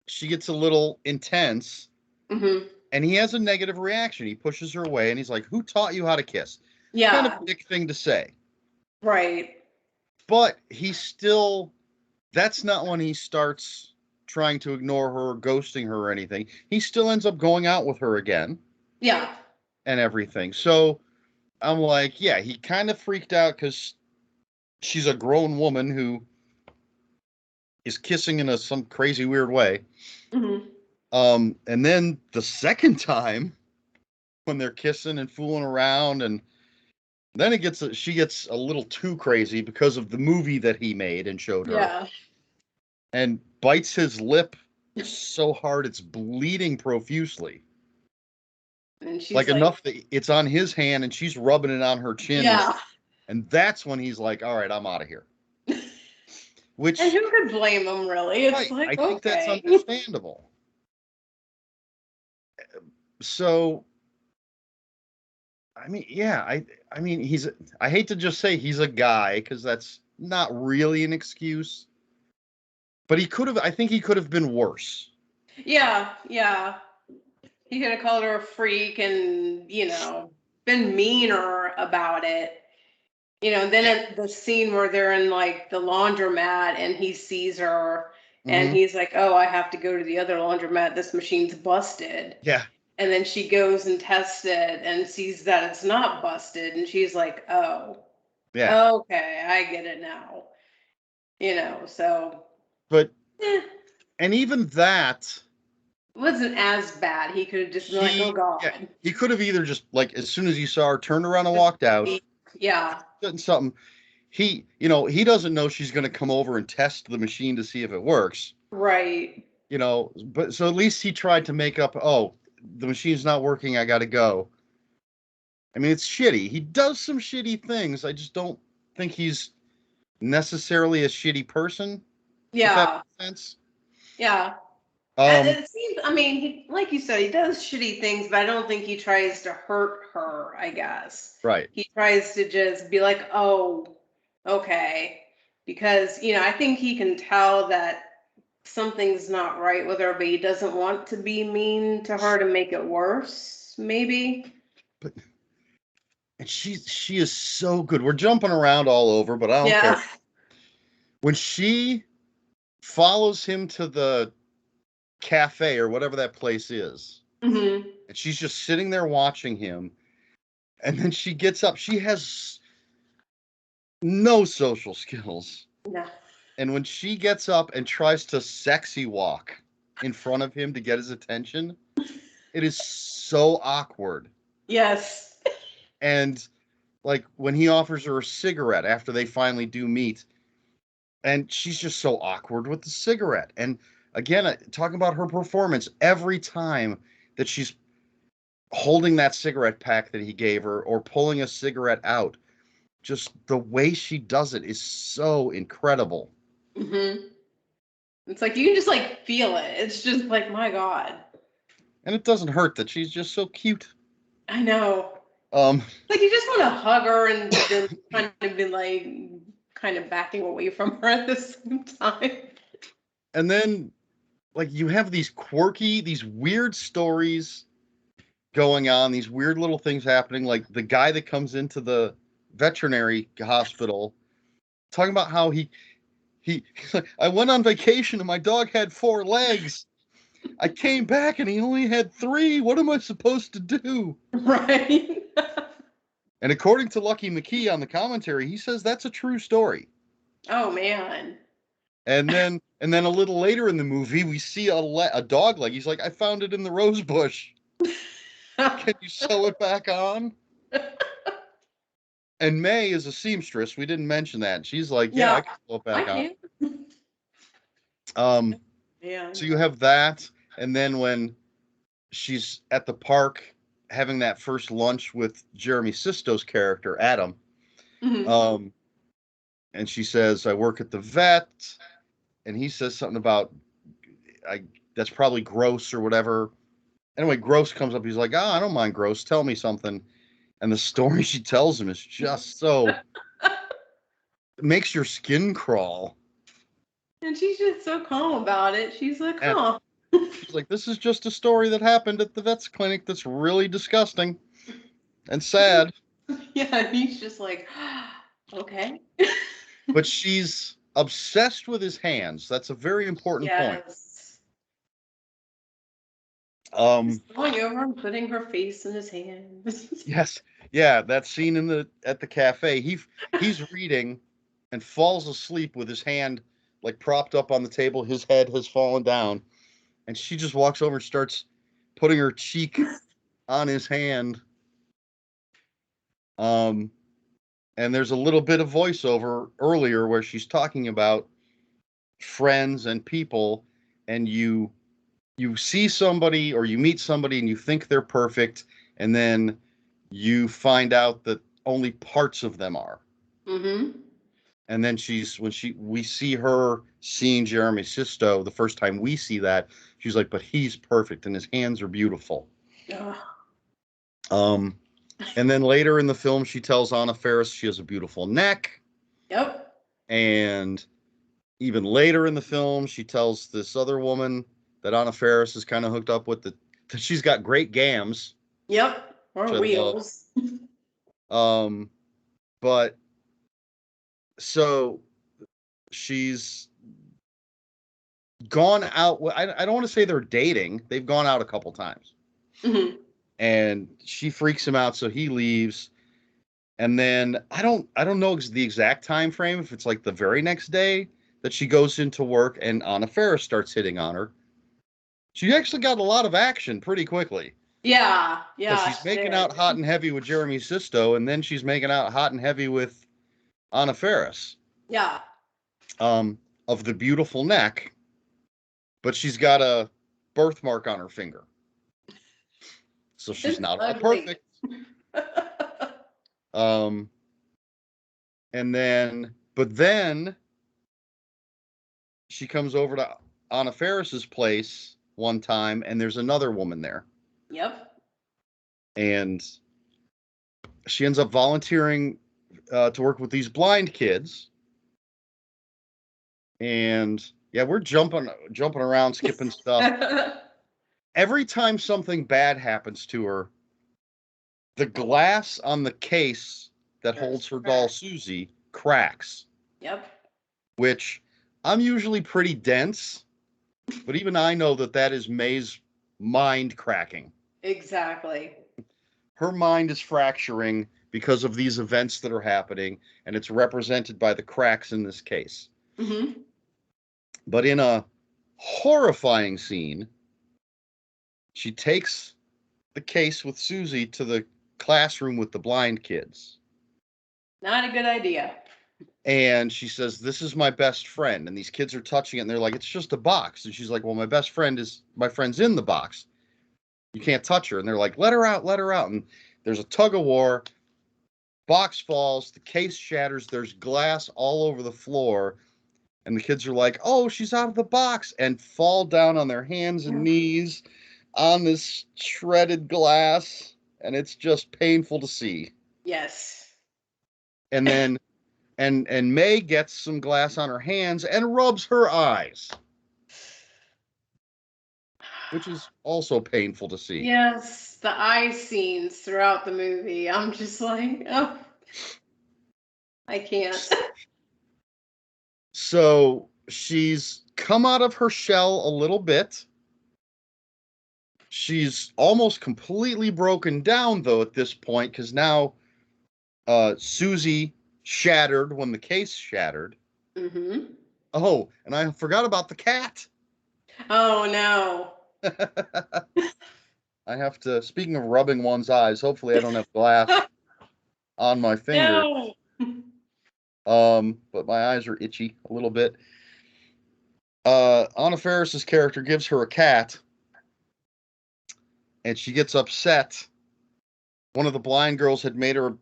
she gets a little intense, and he has a negative reaction. He pushes her away, and he's like, "Who taught you how to kiss?" Yeah. Kind of a dick thing to say. Right. But that's not when he starts trying to ignore her or ghosting her or anything. He still ends up going out with her again. Yeah. And everything. So I'm like, yeah, he kind of freaked out because she's a grown woman who is kissing in some crazy weird way. And then the second time when they're kissing and fooling around, and then she gets a little too crazy because of the movie that he made and showed her. Yeah. And bites his lip so hard it's bleeding profusely. And she's like enough that it's on his hand and she's rubbing it on her chin. Yeah. And that's when he's like, all right, I'm out of here. And Which, who could blame him, really? It's right, I like, think that's okay. understandable. So, I mean, yeah, I mean, I hate to just say he's a guy because that's not really an excuse, but I think he could have been worse. Yeah, yeah. He could have called her a freak and, been meaner about it. Then Yeah. at the scene where they're in like the laundromat and he sees her and Hmm. he's like, "Oh, I have to go to the other laundromat. This machine's busted." Yeah. And then she goes and tests it and sees that it's not busted. And she's like, "Oh, Yeah. okay, I get it now." So But, eh, and even that, it wasn't as bad. He could have just been like, "Oh yeah, God." he could have either just like, as soon as he saw her, turned around and walked out, Yeah, done something. He doesn't know she's going to come over and test the machine to see if it works. right. But so at least he tried to make up, oh, the machine's not working, I got to go. I mean, it's shitty. He does some shitty things. I just don't think he's necessarily a shitty person, if that Yeah, makes sense. yeah. Um, It seems, I mean, like you said, he does shitty things, but I don't think he tries to hurt her, I guess. right. He tries to just be like, "Oh, okay." Because, I think he can tell that something's not right with her, but he doesn't want to be mean to her to make it worse, maybe. But and she is so good. We're jumping around all over, but I don't care. Yeah. When she follows him to the cafe or whatever that place is, Hmm. and she's just sitting there watching him, and then she gets up. She has no social skills. No. And when she gets up and tries to sexy walk in front of him to get his attention, it is so awkward. Yes. And like when he offers her a cigarette after they finally do meet, and she's just so awkward with the cigarette. And again, talking about her performance every time that she's holding that cigarette pack that he gave her or pulling a cigarette out, just the way she does it is so incredible. Hmm. It's like you can just like feel it. It's just like, my God. And it doesn't hurt that she's just so cute. I know. Um, Like you just want to hug her and then kind of be like kind of backing away from her at the same time. and then like you have these weird stories going on, these weird little things happening, like the guy that comes into the veterinary hospital talking about how he's like, I went on vacation and my dog had 4 legs. I came back and he only had 3. What am I supposed to do? Right. And according to Lucky McKee on the commentary, he says that's a true story. Oh man. And then a little later in the movie, we see a dog leg. He's like, I found it in the rose bush. Can you sew it back on? And May is a seamstress. We didn't mention that. She's like, yeah, I Yeah, can sew it I back on. can. Um, Yeah. so you have that, and then when she's at the park having that first lunch with Jeremy Sisto's character, Adam, Hmm. um, and she says, I work at the vet, and he says something about I that's probably gross or whatever. Anyway, gross comes up. He's like, I don't mind gross. Tell me something. And the story she tells him is just so it makes your skin crawl. And she's just so calm about it. She's like, And huh. she's like, this is just a story that happened at the vet's clinic that's really disgusting and sad. Yeah, and he's just like, okay. But she's obsessed with his hands. That's a very important point. Yes. Um, Just going over and putting her face in his hands. yes, yeah, that scene at the cafe. He's reading and falls asleep with his hand like propped up on the table. His head has fallen down, and she just walks over and starts putting her cheek on his hand. Um, and there's a little bit of voiceover earlier where she's talking about friends and people, and you see somebody or you meet somebody and you think they're perfect, and then you find out that only parts of them are. Mm-hmm. And then we see her seeing Jeremy Sisto the first time we see that, she's like, but he's perfect and his hands are beautiful. Ugh. Um, and then later in the film, she tells Anna Faris she has a beautiful neck. Yep. And even later in the film, she tells this other woman that Anna Faris is kind of hooked up with that she's got great gams. Yep. Which Or I love. wheels. But so she's gone out. I don't want to say they're dating. They've gone out a couple times. Mm-hmm. And she freaks him out, so he leaves. And then I don't know the exact time frame, if it's like the very next day that she goes into work and Anna Faris starts hitting on her. She actually got a lot of action pretty quickly. Yeah. Because Yeah. she's making out hot and heavy with Jeremy Sisto, and then she's making out hot and heavy with Anna Faris. Yeah. Of the beautiful neck, but she's got a birthmark on her finger. So she's not all perfect. But then she comes over to Anna Faris's place one time, and there's another woman there. Yep. And she ends up volunteering to work with these blind kids. And yeah, we're jumping around, skipping stuff. Every time something bad happens to her, the glass on the case that holds her doll Susie cracks. Yep. Which I'm usually pretty dense, but even I know that is May's mind cracking. Exactly. Her mind is fracturing because of these events that are happening, and it's represented by the cracks in this case. Mm-hmm. But in a horrifying scene, she takes the case with Susie to the classroom with the blind kids. Not a good idea. And she says, "This is my best friend." And these kids are touching it, and they're like, "It's just a box." And she's like, "Well, my friend's in the box. You can't touch her." And they're like, let her out. And there's a tug of war. Box falls. The case shatters. There's glass all over the floor. And the kids are like, "Oh, she's out of the box," and fall down on their hands and knees on this shredded glass. And it's just painful to see. Yes. And then and May gets some glass on her hands and rubs her eyes, which is also painful to see. Yes, the eye scenes throughout the movie. I'm just like, oh, I can't. So she's come out of her shell a little bit. She's almost completely broken down, though, at this point, because now Susie shattered when the case shattered. Mm-hmm. Oh, and I forgot about the cat. Oh, no. I have to, speaking of rubbing one's eyes, hopefully I don't have glass on my finger. No. But my eyes are itchy a little bit. Anna Faris's character gives her a cat, and she gets upset. One of the blind girls had made her a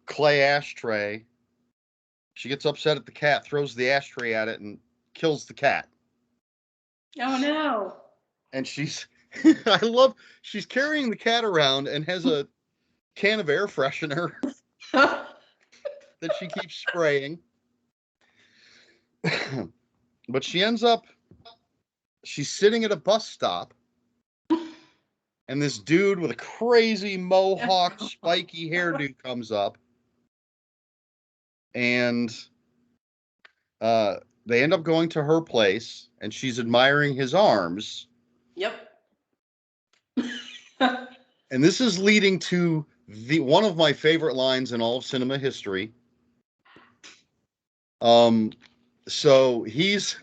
clay ashtray. She gets upset at the cat, throws the ashtray at it, and kills the cat. Oh, no. And she's she's carrying the cat around and has a can of air freshener that she keeps spraying. But she's sitting at a bus stop, and this dude with a crazy mohawk, spiky hairdo comes up, and they end up going to her place, and she's admiring his arms. Yep. And this is leading to one of my favorite lines in all of cinema history. So he's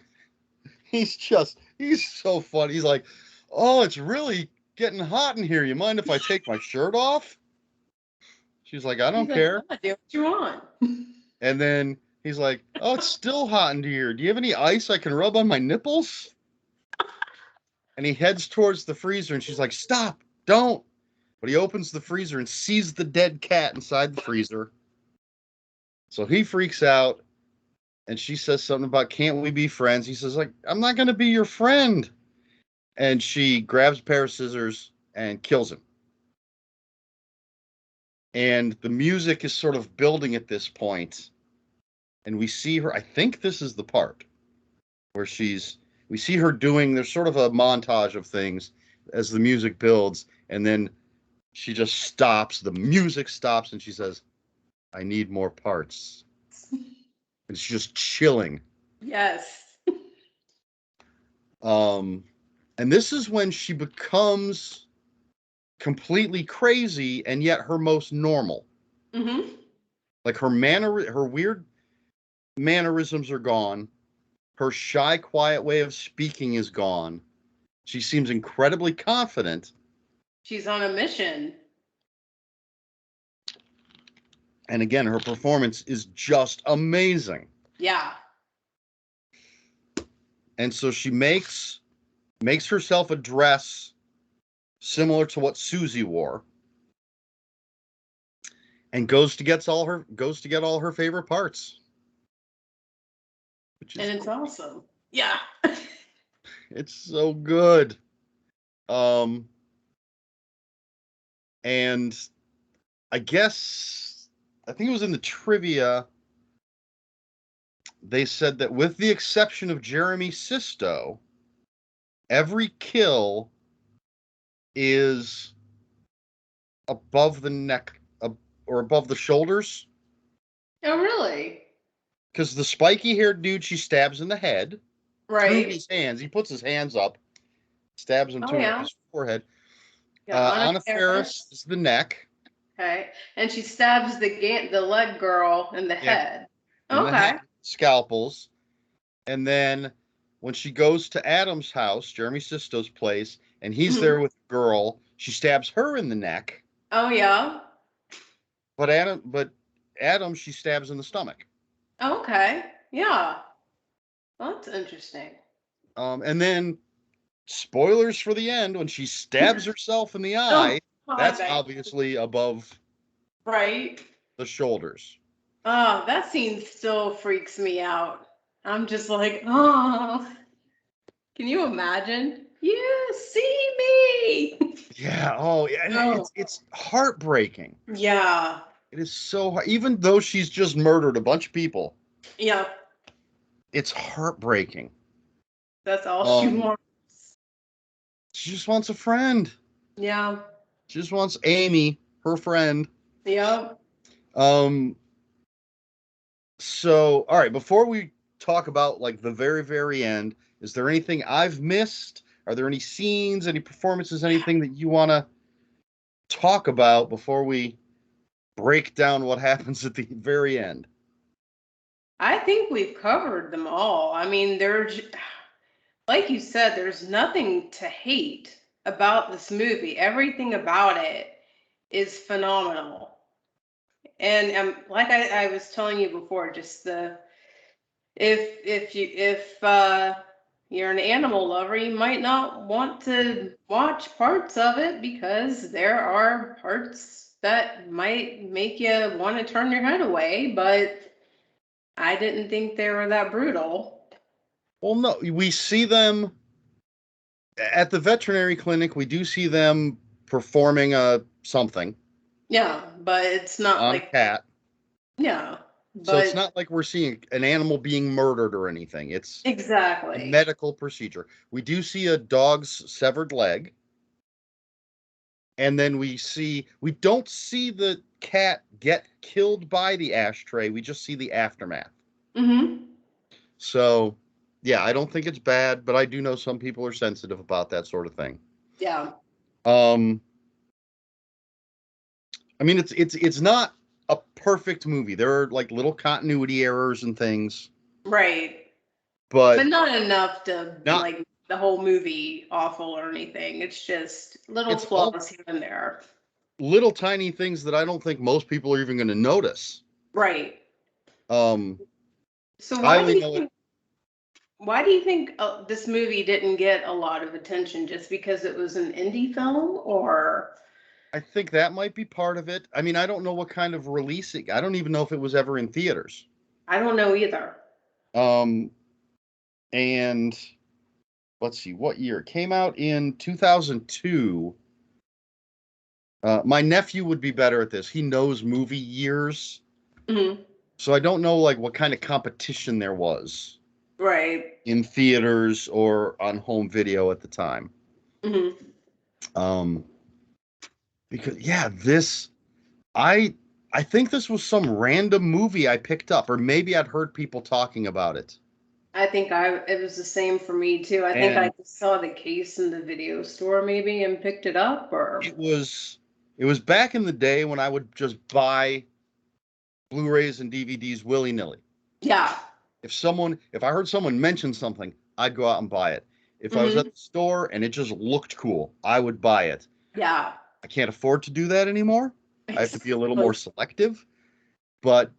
so funny. He's like, "Oh, it's really getting hot in here. You mind if I take my shirt off?" She's like, "I don't care." Like, do what you want. And then he's like, "Oh, it's still hot in here. Do you have any ice I can rub on my nipples?" And he heads towards the freezer, and she's like, "Stop, don't." But he opens the freezer and sees the dead cat inside the freezer. So he freaks out, and she says something about, can't we be friends? He says, like, I'm not going to be your friend. And she grabs a pair of scissors and kills him. And the music is sort of building at this point, and we see her, I think this is the part where we see her doing, there's sort of a montage of things as the music builds, and then she just stops, the music stops, and she says, I need more parts. It's just chilling. Yes. And this is when she becomes completely crazy and yet her most normal. Mm-hmm. Like her weird mannerisms are gone. Her shy, quiet way of speaking is gone. She seems incredibly confident. She's on a mission. And again, her performance is just amazing. Yeah. And so she makes herself a dress similar to what Susie wore, and goes to get all her favorite parts. And it's awesome. Yeah. It's so good. And I think it was in the trivia, they said that with the exception of Jeremy Sisto, every kill is above the neck or above the shoulders. Oh, really? Because the spiky-haired dude she stabs in the head through Right. his hands. He puts his hands up, stabs him Oh, to yeah. his forehead. Yeah, Anna Faris is the neck. Okay. And she stabs the leg girl in the head. In the Okay. head, scalpels. And then when she goes to Adam's house, Jeremy Sisto's place, and he's Mhm. there with the girl, she stabs her in the neck. Oh, yeah. But Adam, she stabs in the stomach. Okay. Yeah. Well, that's interesting. And then spoilers for the end, when she stabs herself in the Oh, eye, I that's bet. obviously above Right. the shoulders. Oh, that scene still freaks me out. I'm just like, oh, can you imagine? You see me. Yeah. Oh, yeah. And Oh, it's heartbreaking. yeah. It is so hard. Even though she's just murdered a bunch of people, Yeah. it's heartbreaking. That's all she Um, wants. she just wants a friend. Yeah. She just wants Amy, her friend. Yep. Um, so all right, before we talk about like the very, very end, is there anything I've missed? Are there any scenes, any performances, anything that you want to talk about before we break down what happens at the very end? I think we've covered them all. I mean, like you said, there's nothing to hate about this movie. Everything about it is phenomenal. And like I was telling you before, just the if you're an animal lover, you might not want to watch parts of it because there are parts that might make you want to turn your head away, but I didn't think they were that brutal. Well, no, we see them at the veterinary clinic. We do see them performing something Yeah, but it's not on a like, cat. yeah, So it's but not like we're seeing an animal being murdered or anything. It's a exactly. medical procedure. We do see a dog's severed leg, and then we don't see the cat get killed by the ashtray. We just see the aftermath. Mm-hmm. So, yeah, I don't think it's bad, but I do know some people are sensitive about that sort of thing. Yeah. Um, I mean, it's not a perfect movie. There are like little continuity errors and things, Right. But but not enough to not like the whole movie awful or anything. It's just little it's all flaws here and there. little tiny things that I don't think most people are even going to notice. Right. Um, So I only know it. why do you think this movie didn't get a lot of attention just because it was an indie film or I think that might be part of it. I mean, I don't know what kind of releasing. I don't even know if it was ever in theaters. I don't know either. Um, and let's see, what year? It came out in 2002. My nephew would be better at this. He knows movie years. Hmm. So I don't know like what kind of competition there was Right. in theaters or on home video at the time. Hmm. Um, because yeah, this I I think this was some random movie I picked up, or maybe I'd heard people talking about it. I think it was the same for me too. I think I And just saw the case in the video store maybe and picked it up or it was back in the day when I would just buy Blu-rays and DVDs willy-nilly. yeah. If I heard someone mention something, I'd go out and buy it. If I was at Hmm. the store and it just looked cool, I would buy it. Yeah. I can't afford to do that anymore. I have to be a little more Exactly. selective. But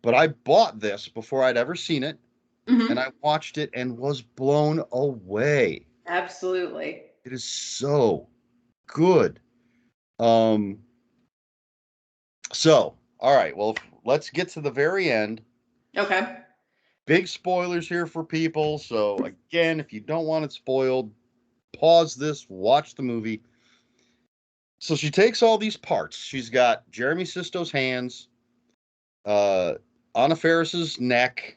I bought this before I'd ever seen it, and Hmm. I watched it and was blown away. Absolutely. It is so good. Um, so all right, well, let's get to the very end. Okay. Big spoilers here for people. So again, if you don't want it spoiled, pause this, watch the movie. So she takes all these parts. She's got Jeremy Sisto's hands, uh, Anna Faris's neck,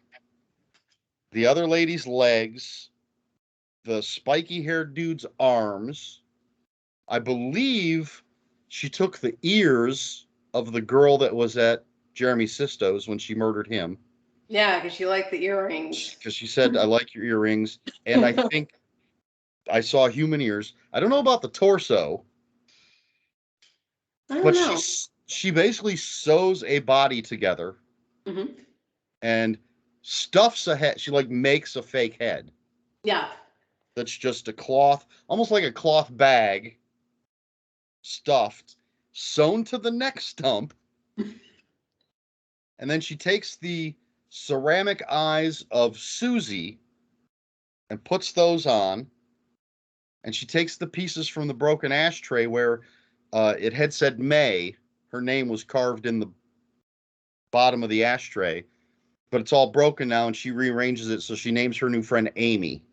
the other lady's legs, the spiky haired dude's arms. I believe she took the ears of the girl that was at Jeremy Sisto's when she murdered him. Yeah, because you like the earrings. Because she said, I like your earrings. And I I think I saw human ears. I don't know about the torso, don't but know. she basically sews a body together Hmm. and stuffs a head. She like makes a fake head Yeah. that's just a cloth, almost like a cloth bag, stuffed, sewn to the neck stump, and then she takes the ceramic eyes of Susie and puts those on, and she takes the pieces from the broken ashtray where it had said May. Her name was carved in the bottom of the ashtray, but it's all broken now, and she rearranges it so she names her new friend Amy.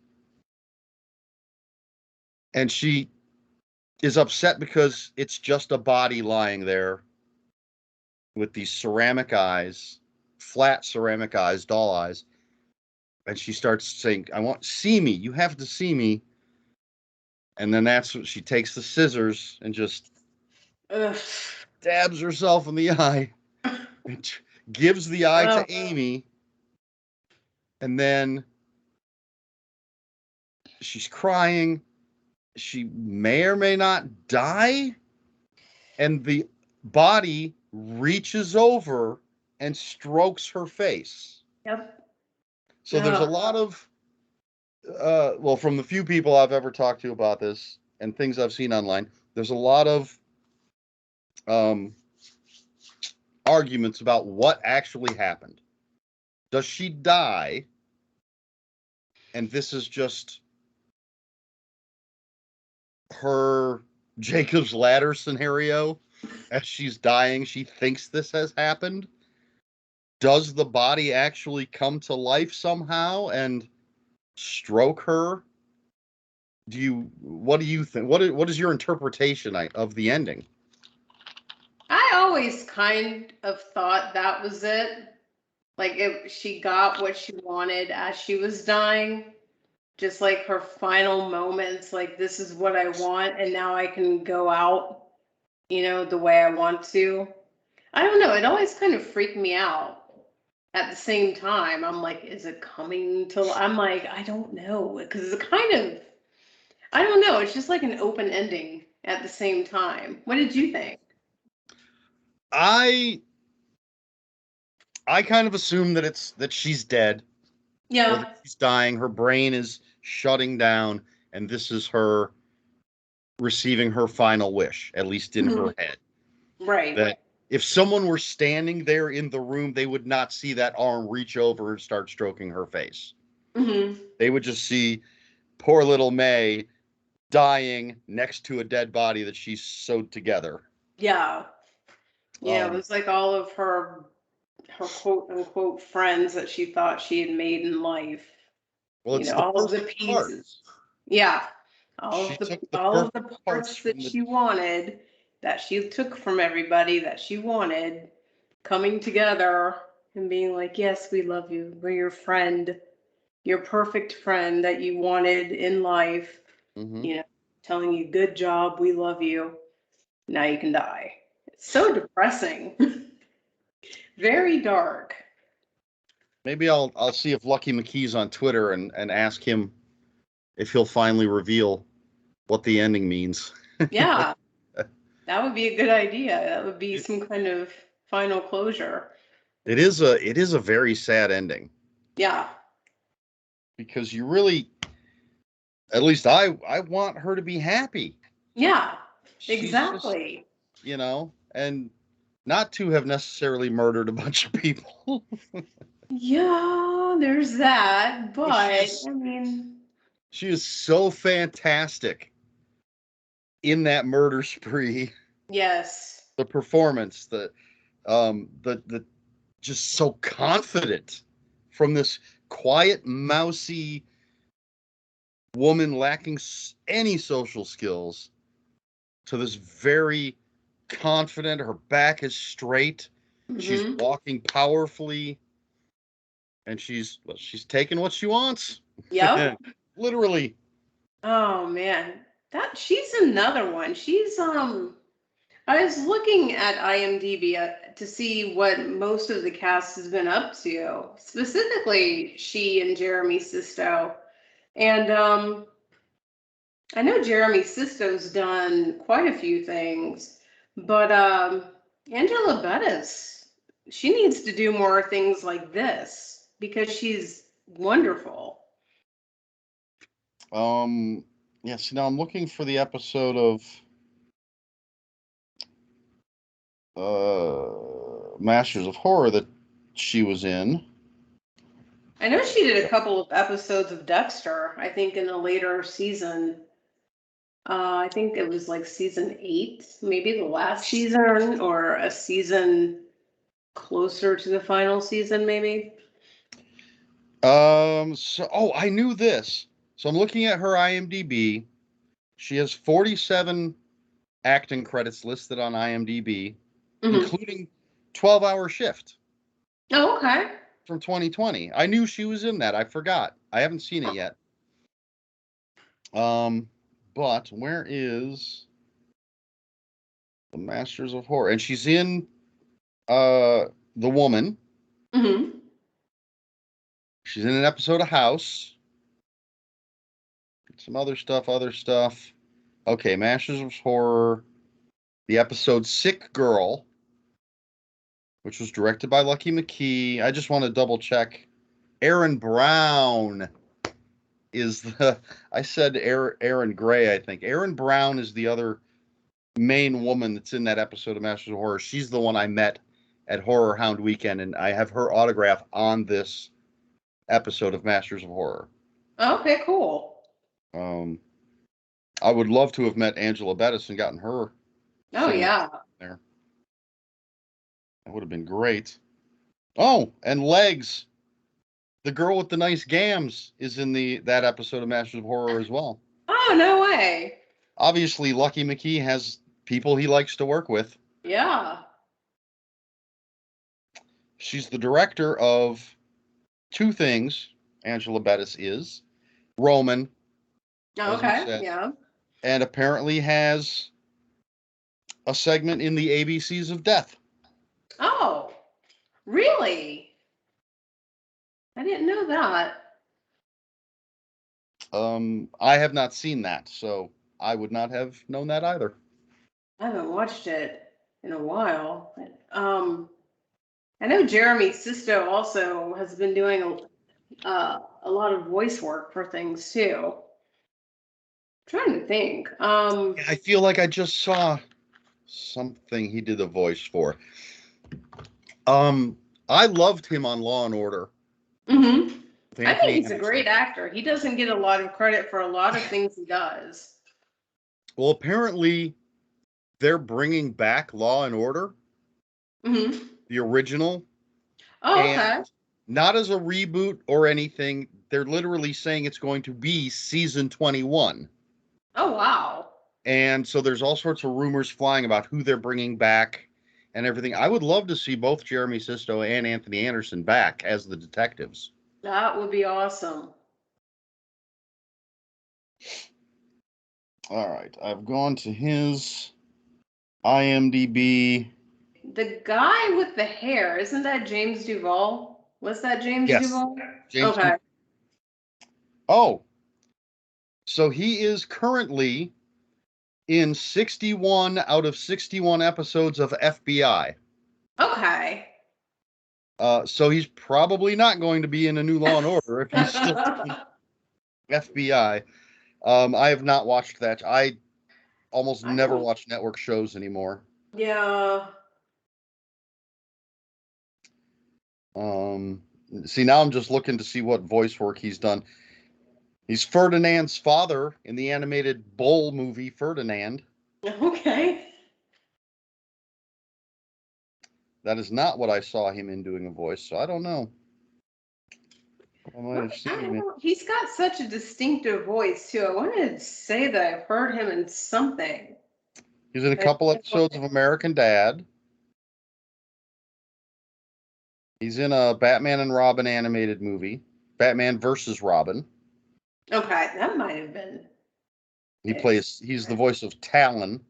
And she is upset because it's just a body lying there with these ceramic eyes, flat ceramic eyes, doll eyes. And she starts saying, I want, see me. You have to see me. And then that's what she takes the scissors and just Ugh. stabs herself in the eye and gives the eye Oh, to Amy. And then she's crying. She may or may not die. And the body reaches over and strokes her face. yep. So there's a Oh, lot of, well, from the few people I've ever talked to about this and things I've seen online, there's a lot of um, arguments about what actually happened. Does she die? And this is just her Jacob's Ladder scenario. As she's dying, she thinks this has happened. Does the body actually come to life somehow and stroke her? What do you think? What is your interpretation of the ending? I always kind of thought that was it. Like if she got what she wanted as she was dying, just like her final moments, like this is what I want, and now I can go out, the way I want to. I don't know. It always kind of freaked me out. At the same time, I'm like, is it coming to? I'm like, I don't know, because it's kind of, I don't know. It's just like an open ending at the same time. What did you think? I I kind of assume that she's dead or that Yeah. she's dying. Her brain is shutting down, and this is her receiving her final wish, at least in her Mhm. head. Right. That if someone were standing there in the room, they would not see that arm reach over and start stroking her face. Hmm. They would just see poor little May dying next to a dead body that she's sewed together. Yeah. Yeah, it Um, was like all of her quote unquote friends that she thought she had made in life. well, it's the All of the perfect pieces. parts. Yeah. She took the All of perfect the parts parts that from the. she wanted, that she took from everybody that she wanted, coming together and being like, yes, we love you. We're your friend, your perfect friend that you wanted in life, Mhm. you know, telling you, good job, we love you. Now you can die. It's so depressing. Very dark. Maybe I'll see if Lucky McKee's on Twitter and ask him if he'll finally reveal what the ending means. Yeah, that would be a good idea. That would be It, some kind of final closure. it is a very sad ending Yeah. because you really, at least I want her to be happy. Yeah, She's just, exactly. and not to have necessarily murdered a bunch of people. Yeah, there's that. But But I mean, she is so fantastic in that murder spree. yes. The performance, the just so confident from this quiet, mousy woman lacking any social skills to this very confident. Her back is straight. She's Hmm. walking powerfully, and she's taking what she wants. Yep. Literally. Oh man, that she's another one. I was looking at IMDb to see what most of the cast has been up to, specifically she and Jeremy Sisto. And I know Jeremy Sisto's done quite a few things, but Angela Bettis, she needs to do more things like this because she's wonderful. Um. Yes. Now I'm looking for the episode of Masters of Horror that she was in. I know she did a couple of episodes of Dexter, I think in a later season. I think it was like season 8, maybe the last season, or a season closer to the final season, maybe. I knew this. So I'm looking at her IMDb. She has 47 acting credits listed on IMDb, Hmm. including 12-hour shift Oh, okay. from 2020. I knew she was in that. I forgot. I haven't seen it yet. Um, but where is the Masters of Horror? And she's in The Woman. Hmm. She's in an episode of House. Some other stuff. Okay, Masters of Horror. The episode Sick Girl, which was directed by Lucky McKee. I just want to double check. Aaron Brown is the. I said Aaron Gray, I think. Aaron Brown is the other main woman that's in that episode of Masters of Horror. She's the one I met at Horror Hound Weekend, and I have her autograph on this episode of Masters of Horror. Okay, cool. Um, I would love to have met Angela Bettis and gotten her Oh, signature yeah. there. That would have been great. Oh, and Legs. The girl with the nice gams is in that episode of Masters of Horror as well. Oh, no way. Obviously, Lucky McKee has people he likes to work with. Yeah. She's the director of two things. Angela Bettis is Roman, Oh, as we okay. said, Yeah. and apparently has a segment in the ABCs of Death. Oh, really? I didn't know that. I have not seen that, so I would not have known that either. I haven't watched it in a while. I know Jeremy Sisto also has been doing a lot of voice work for things too. Trying to think. I feel like I just saw something he did the voice for. Um, I loved him on Law and Order Hmm. with I think Anthony he's a great Anderson. actor. He doesn't get a lot of credit for a lot of things he does. Well, apparently they're bringing back Law and Order, the original, Oh, and okay. not as a reboot or anything. They're literally saying it's going to be season 21. Oh, wow. And so there's all sorts of rumors flying about who they're bringing back and everything. I would love to see both Jeremy Sisto and Anthony Anderson back as the detectives. That would be awesome. All right, I've gone to his IMDb. The guy with the hair, isn't that James Duval? Was that James Yes, Duval? James Okay. Du. Oh, so he is currently in 61 out of 61 episodes of FBI. Okay. So he's probably not going to be in a new Law and Order if he's still doing FBI. I have not watched that. I almost I never don't. watch network shows anymore. Yeah. Um, See, now I'm just looking to see what voice work he's done. He's Ferdinand's father in the animated Bull movie Ferdinand. Okay. That is not what I saw him in doing a voice, so I don't know. I might have I seen him don't in. know. He's got such a distinctive voice too. I wanted to say that I've heard him in something. He's in a I couple can't episodes of American Dad. He's in a Batman and Robin animated movie, Batman versus Robin. Okay, that might have been it. He's the voice of Talon.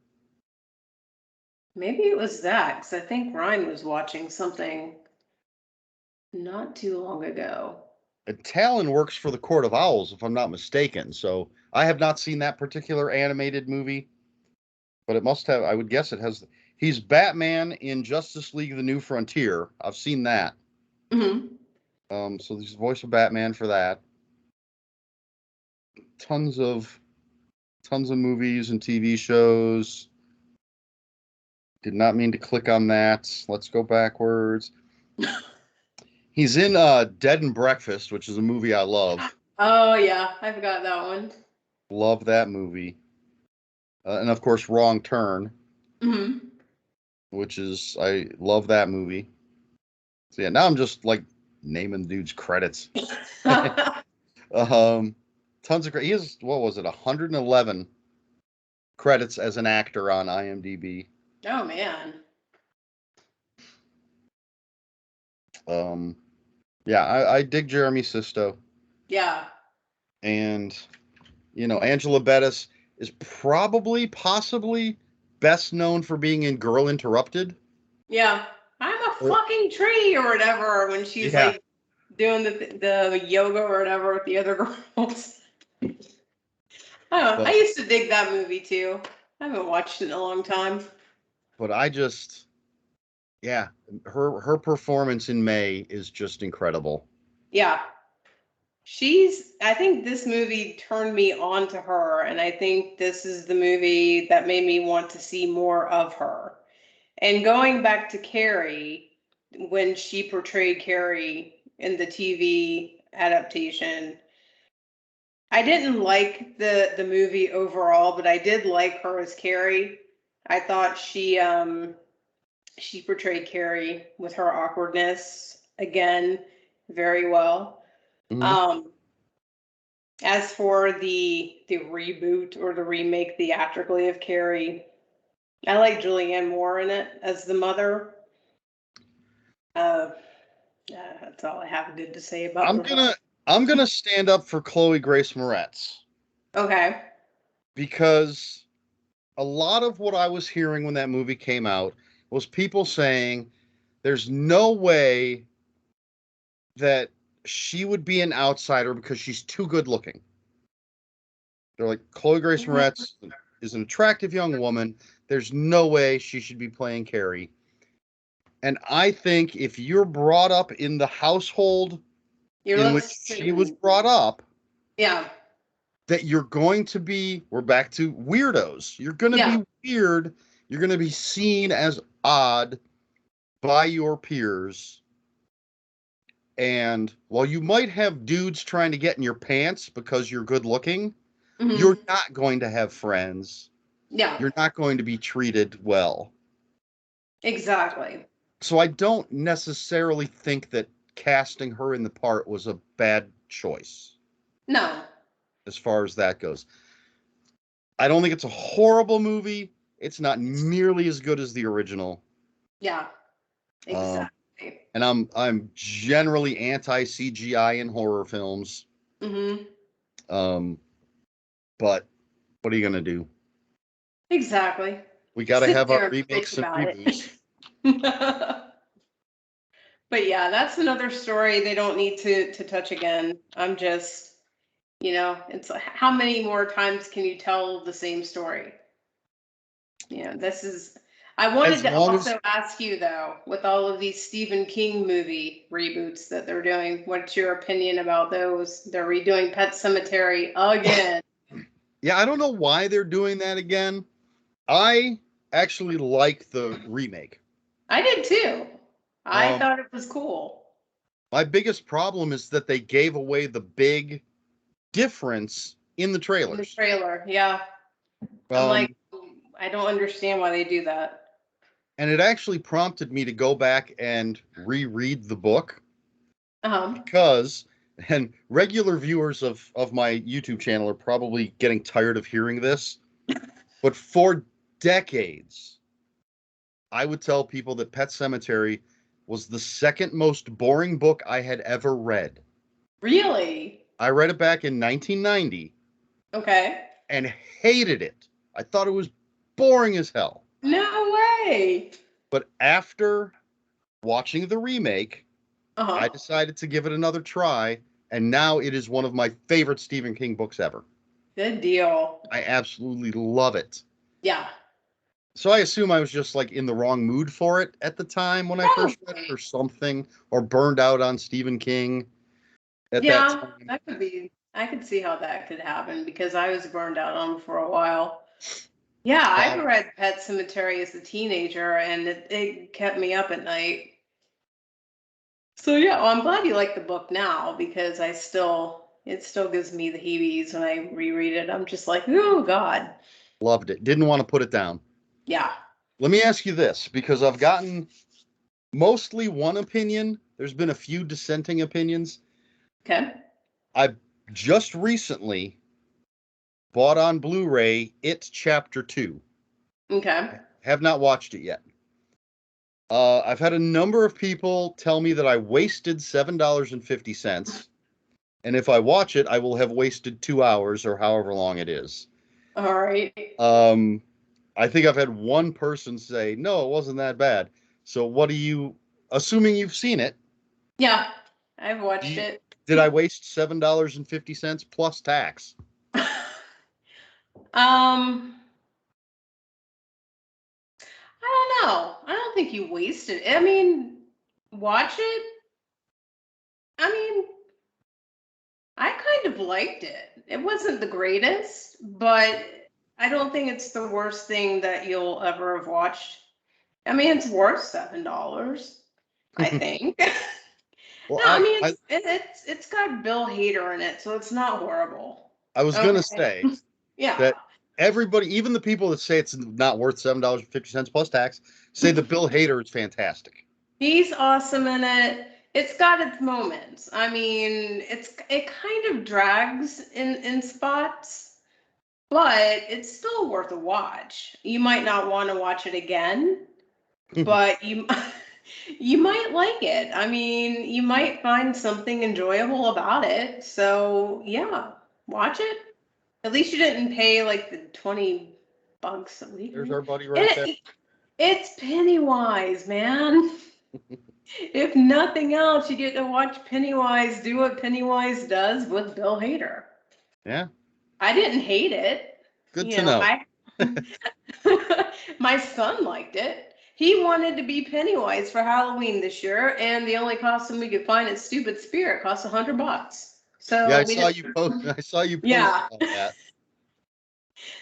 Maybe it was that, because I think Ryan was watching something not too long ago. And Talon works for the Court of Owls, if I'm not mistaken. So I have not seen that particular animated movie, but it must have. I would guess it has. He's Batman in Justice League: The New Frontier. I've seen that. Hmm. So he's the voice of Batman for that. Tons of movies and TV shows. Did not mean to click on that. Let's go backwards. He's in Dead and Breakfast, which is a movie I love. Oh yeah, I forgot that one. Love that movie. And of course, Wrong Turn, Hmm. which is I love that movie. So yeah, now I'm just like naming the dude's credits. um, Tons of he has what was it 111 credits as an actor on IMDb. Oh man. Um, yeah, I dig Jeremy Sisto, Yeah. and Angela Bettis is probably possibly best known for being in Girl Interrupted. Yeah. I'm a Or- fucking tree or whatever when she's yeah, like doing the yoga or whatever with the other girls. Oh, I but used to dig that movie too. I haven't watched it in a long time. I just yeah, her performance in May is just incredible. Yeah. I think this movie turned me on to her, and I think this is the movie that made me want to see more of her. And going back to Carrie, when she portrayed Carrie in the TV adaptation, I didn't like the movie overall, but I did like her as Carrie. I thought she portrayed Carrie with her awkwardness again very well. Mhm. Um, as for the reboot or the remake theatrically of Carrie, I like Julianne Moore in it as the mother. Uh, that's all I have good to say about I'm her. gonna stand up for Chloe Grace Moretz Okay. because a lot of what I was hearing when that movie came out was people saying there's no way that she would be an outsider because she's too good looking. They're like, Chloe Grace Moretz is an attractive young woman. There's no way she should be playing Carrie. And I think if you're brought up in the household You're in which she was listening. brought up, Yeah. that you're going to be, we're back to weirdos. You're going to Yeah. be weird. You're going to be seen as odd by your peers. And while you might have dudes trying to get in your pants because you're good looking, Hmm. you're not going to have friends. Yeah, you're not going to be treated well. exactly. So I don't necessarily think that casting her in the part was a bad choice No. as far as that goes. I don't think it's a horrible movie. It's not nearly as good as the original. Yeah, Um, exactly. and I'm generally anti CGI in horror films. Mm-hmm. Um, but what are you gonna do? Exactly. We got to Sit have our there and think remakes and about reboots. it. But yeah, that's another story they don't need to touch again. I'm just, it's like, how many more times can you tell the same story? This is. I wanted As to long as also ask you though, with all of these Stephen King movie reboots that they're doing, what's your opinion about those? They're redoing Pet Cemetery again. yeah, I don't know why they're doing that again. I actually like the remake. I did too. I Um, thought it was cool. my biggest problem is that they gave away the big difference in the In the trailers. trailer, yeah. I'm like, Um, I don't understand why they do that. and it actually prompted me to go back and reread the book Um, because, and regular viewers of my YouTube channel are probably getting tired of hearing this, but for decades, I would tell people that Pet Cemetery was the second most boring book I had ever read. really? I read it back in 1990 Okay. and hated it. I thought it was boring as hell. No way. But after watching the remake, I Uh-huh. decided to give it another try, and now it is one of my favorite Stephen King books ever. Good deal. I absolutely love it. Yeah. So I assume I was just like in the wrong mood for it at the time when I first read it or Probably. something, or burned out on Stephen King at that Yeah, time. that could be. I could see how that could happen because I was burned out on for a while. Yeah, I've Um, read Pet Cemetery as a teenager and it kept me up at night. So yeah, well, I'm glad you like the book now because it still gives me the heebies when I reread it. I'm just like, oh God. Loved it. Didn't want to put it down. Yeah. Let me ask you this, because I've gotten mostly one opinion. There's been a few dissenting opinions. Okay. I just recently bought on Blu-ray It Chapter 2. Okay. Have not watched it yet. I've had a number of people tell me that I wasted $7.50, and if I watch it, I will have wasted 2 hours or however long it is. All right. Um, I think I've had one person say, no, it wasn't that bad. So what do you, assuming you've seen it, Yeah, I've do watched you, it. did I waste $7.50 plus tax? Um, I don't know. I don't think you wasted it. I mean, watch it. I mean, I kind of liked it. It wasn't the greatest, but I don't think it's the worst thing that you'll ever have watched. I mean, it's worth $7, I think. Well, No, I mean it's got Bill Hader in it, so it's not horrible. I was gonna Okay. say Yeah. that everybody, even the people that say it's not worth $7.50 plus tax, say that Bill Hader is fantastic. He's awesome in it. It's got its moments. I mean, it kind of drags in spots, but it's still worth a watch. You might not want to watch it again, but you you might like it. I mean, you might find something enjoyable about it. So, yeah, watch it. At least you didn't pay like the 20 bucks a week. There's our buddy right there. It's Pennywise, man. If nothing else, you get to watch Pennywise do what Pennywise does with Bill Hader. Yeah, I didn't hate it. good You to know, know. I my son liked it. He wanted to be Pennywise for Halloween this year, and the only costume we could find at Stupid Spirit cost $100. Yeah, So we didn't. I saw you post Yeah. about that.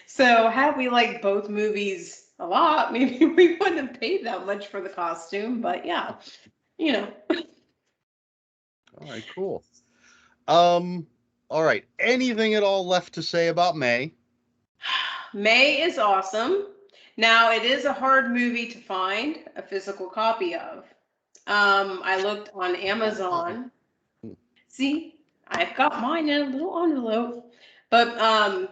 So had we liked both movies a lot, maybe we wouldn't have paid that much for the costume. But yeah, you know. All right, cool. Um, all right. Anything at all left to say about May? May is awesome. Now, it is a hard movie to find a physical copy of. I looked on Amazon. See, I've got mine in a little envelope. But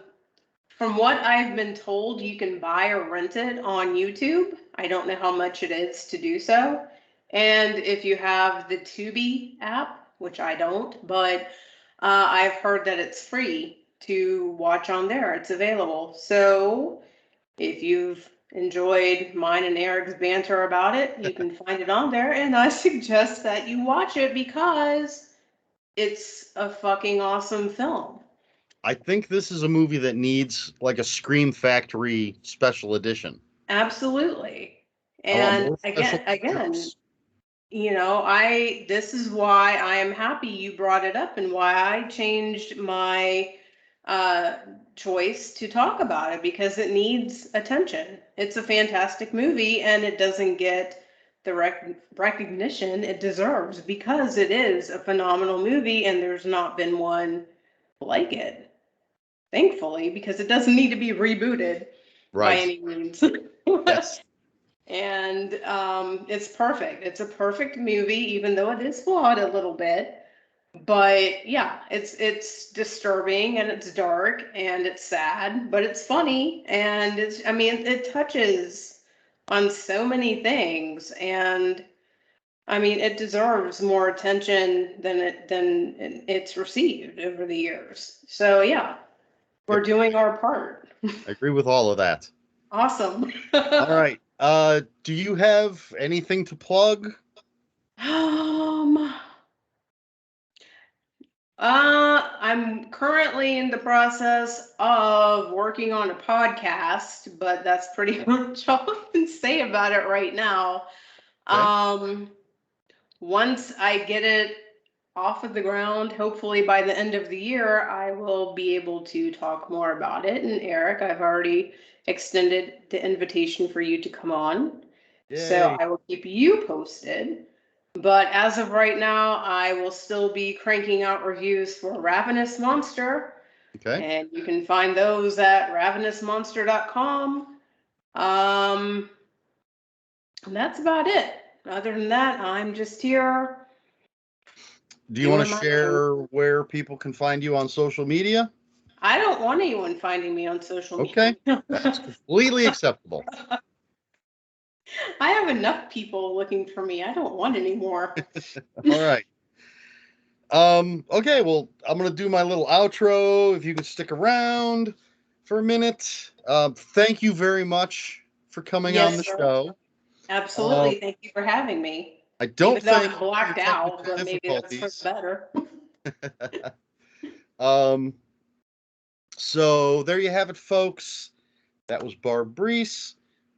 from what I've been told, you can buy or rent it on YouTube. I don't know how much it is to do so. And if you have the Tubi app, which I don't, but I've heard that it's free to watch on there. It's available. So if you've enjoyed mine and Eric's banter about it, you can find it on there. And I suggest that you watch it because it's a fucking awesome film. I think this is a movie that needs like a Scream Factory special edition. Absolutely. I want And more special again, features. this is why I am happy you brought it up and why I changed my choice to talk about it, because it needs attention. It's a fantastic movie and it doesn't get the recognition it deserves because it is a phenomenal movie and there's not been one like it, thankfully, because it doesn't need to be rebooted by Right. any means. Yes. And it's perfect. It's a perfect movie, even though it is flawed a little bit. But yeah, it's disturbing and it's dark and it's sad, but it's funny and it touches on so many things, and it deserves more attention than it's received over the years. So yeah, we're Yep. doing our part. I agree with all of that. Awesome. All right. Do you have anything to plug? I'm currently in the process of working on a podcast, but that's pretty much all I can say about it right now. Okay. Once I get it off of the ground, hopefully by the end of the year, I will be able to talk more about it. And Eric, I've already extended the invitation for you to come on. So Yay. I will keep you posted. But as of right now, I will still be cranking out reviews for Ravenous Monster. Okay. And you can find those at ravenousmonster.com. And that's about it. Other than that, I'm just here Do you want to doing my thing. share where people can find you on social media? I don't want anyone finding me on social Okay. media. That's completely acceptable. I have enough people looking for me. I don't want any more. All right. Okay, well, I'm gonna do my little outro. If you can stick around for a minute. Thank you very much for coming on Yes, the sir. show. Absolutely. Thank you for having me. I don't Even though thank I'm you for your blacked out, technical but maybe that's for the difficulties. better. um, so there you have it, folks. That was Barb Breese.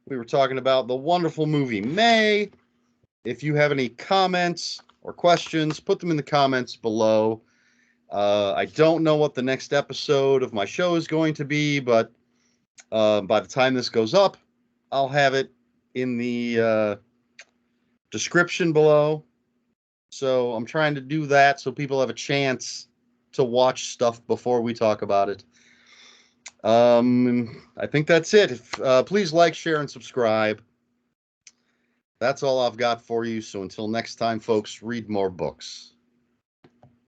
We were talking about the wonderful movie May. If you have any comments or questions, put them in the comments below. I don't know what the next episode of my show is going to be, but by the time this goes up, I'll have it in the description below. So I'm trying to do that so people have a chance to watch stuff before we talk about it. I think that's it. Please like, share, and subscribe. That's all I've got for you. So until next time, folks, read more books.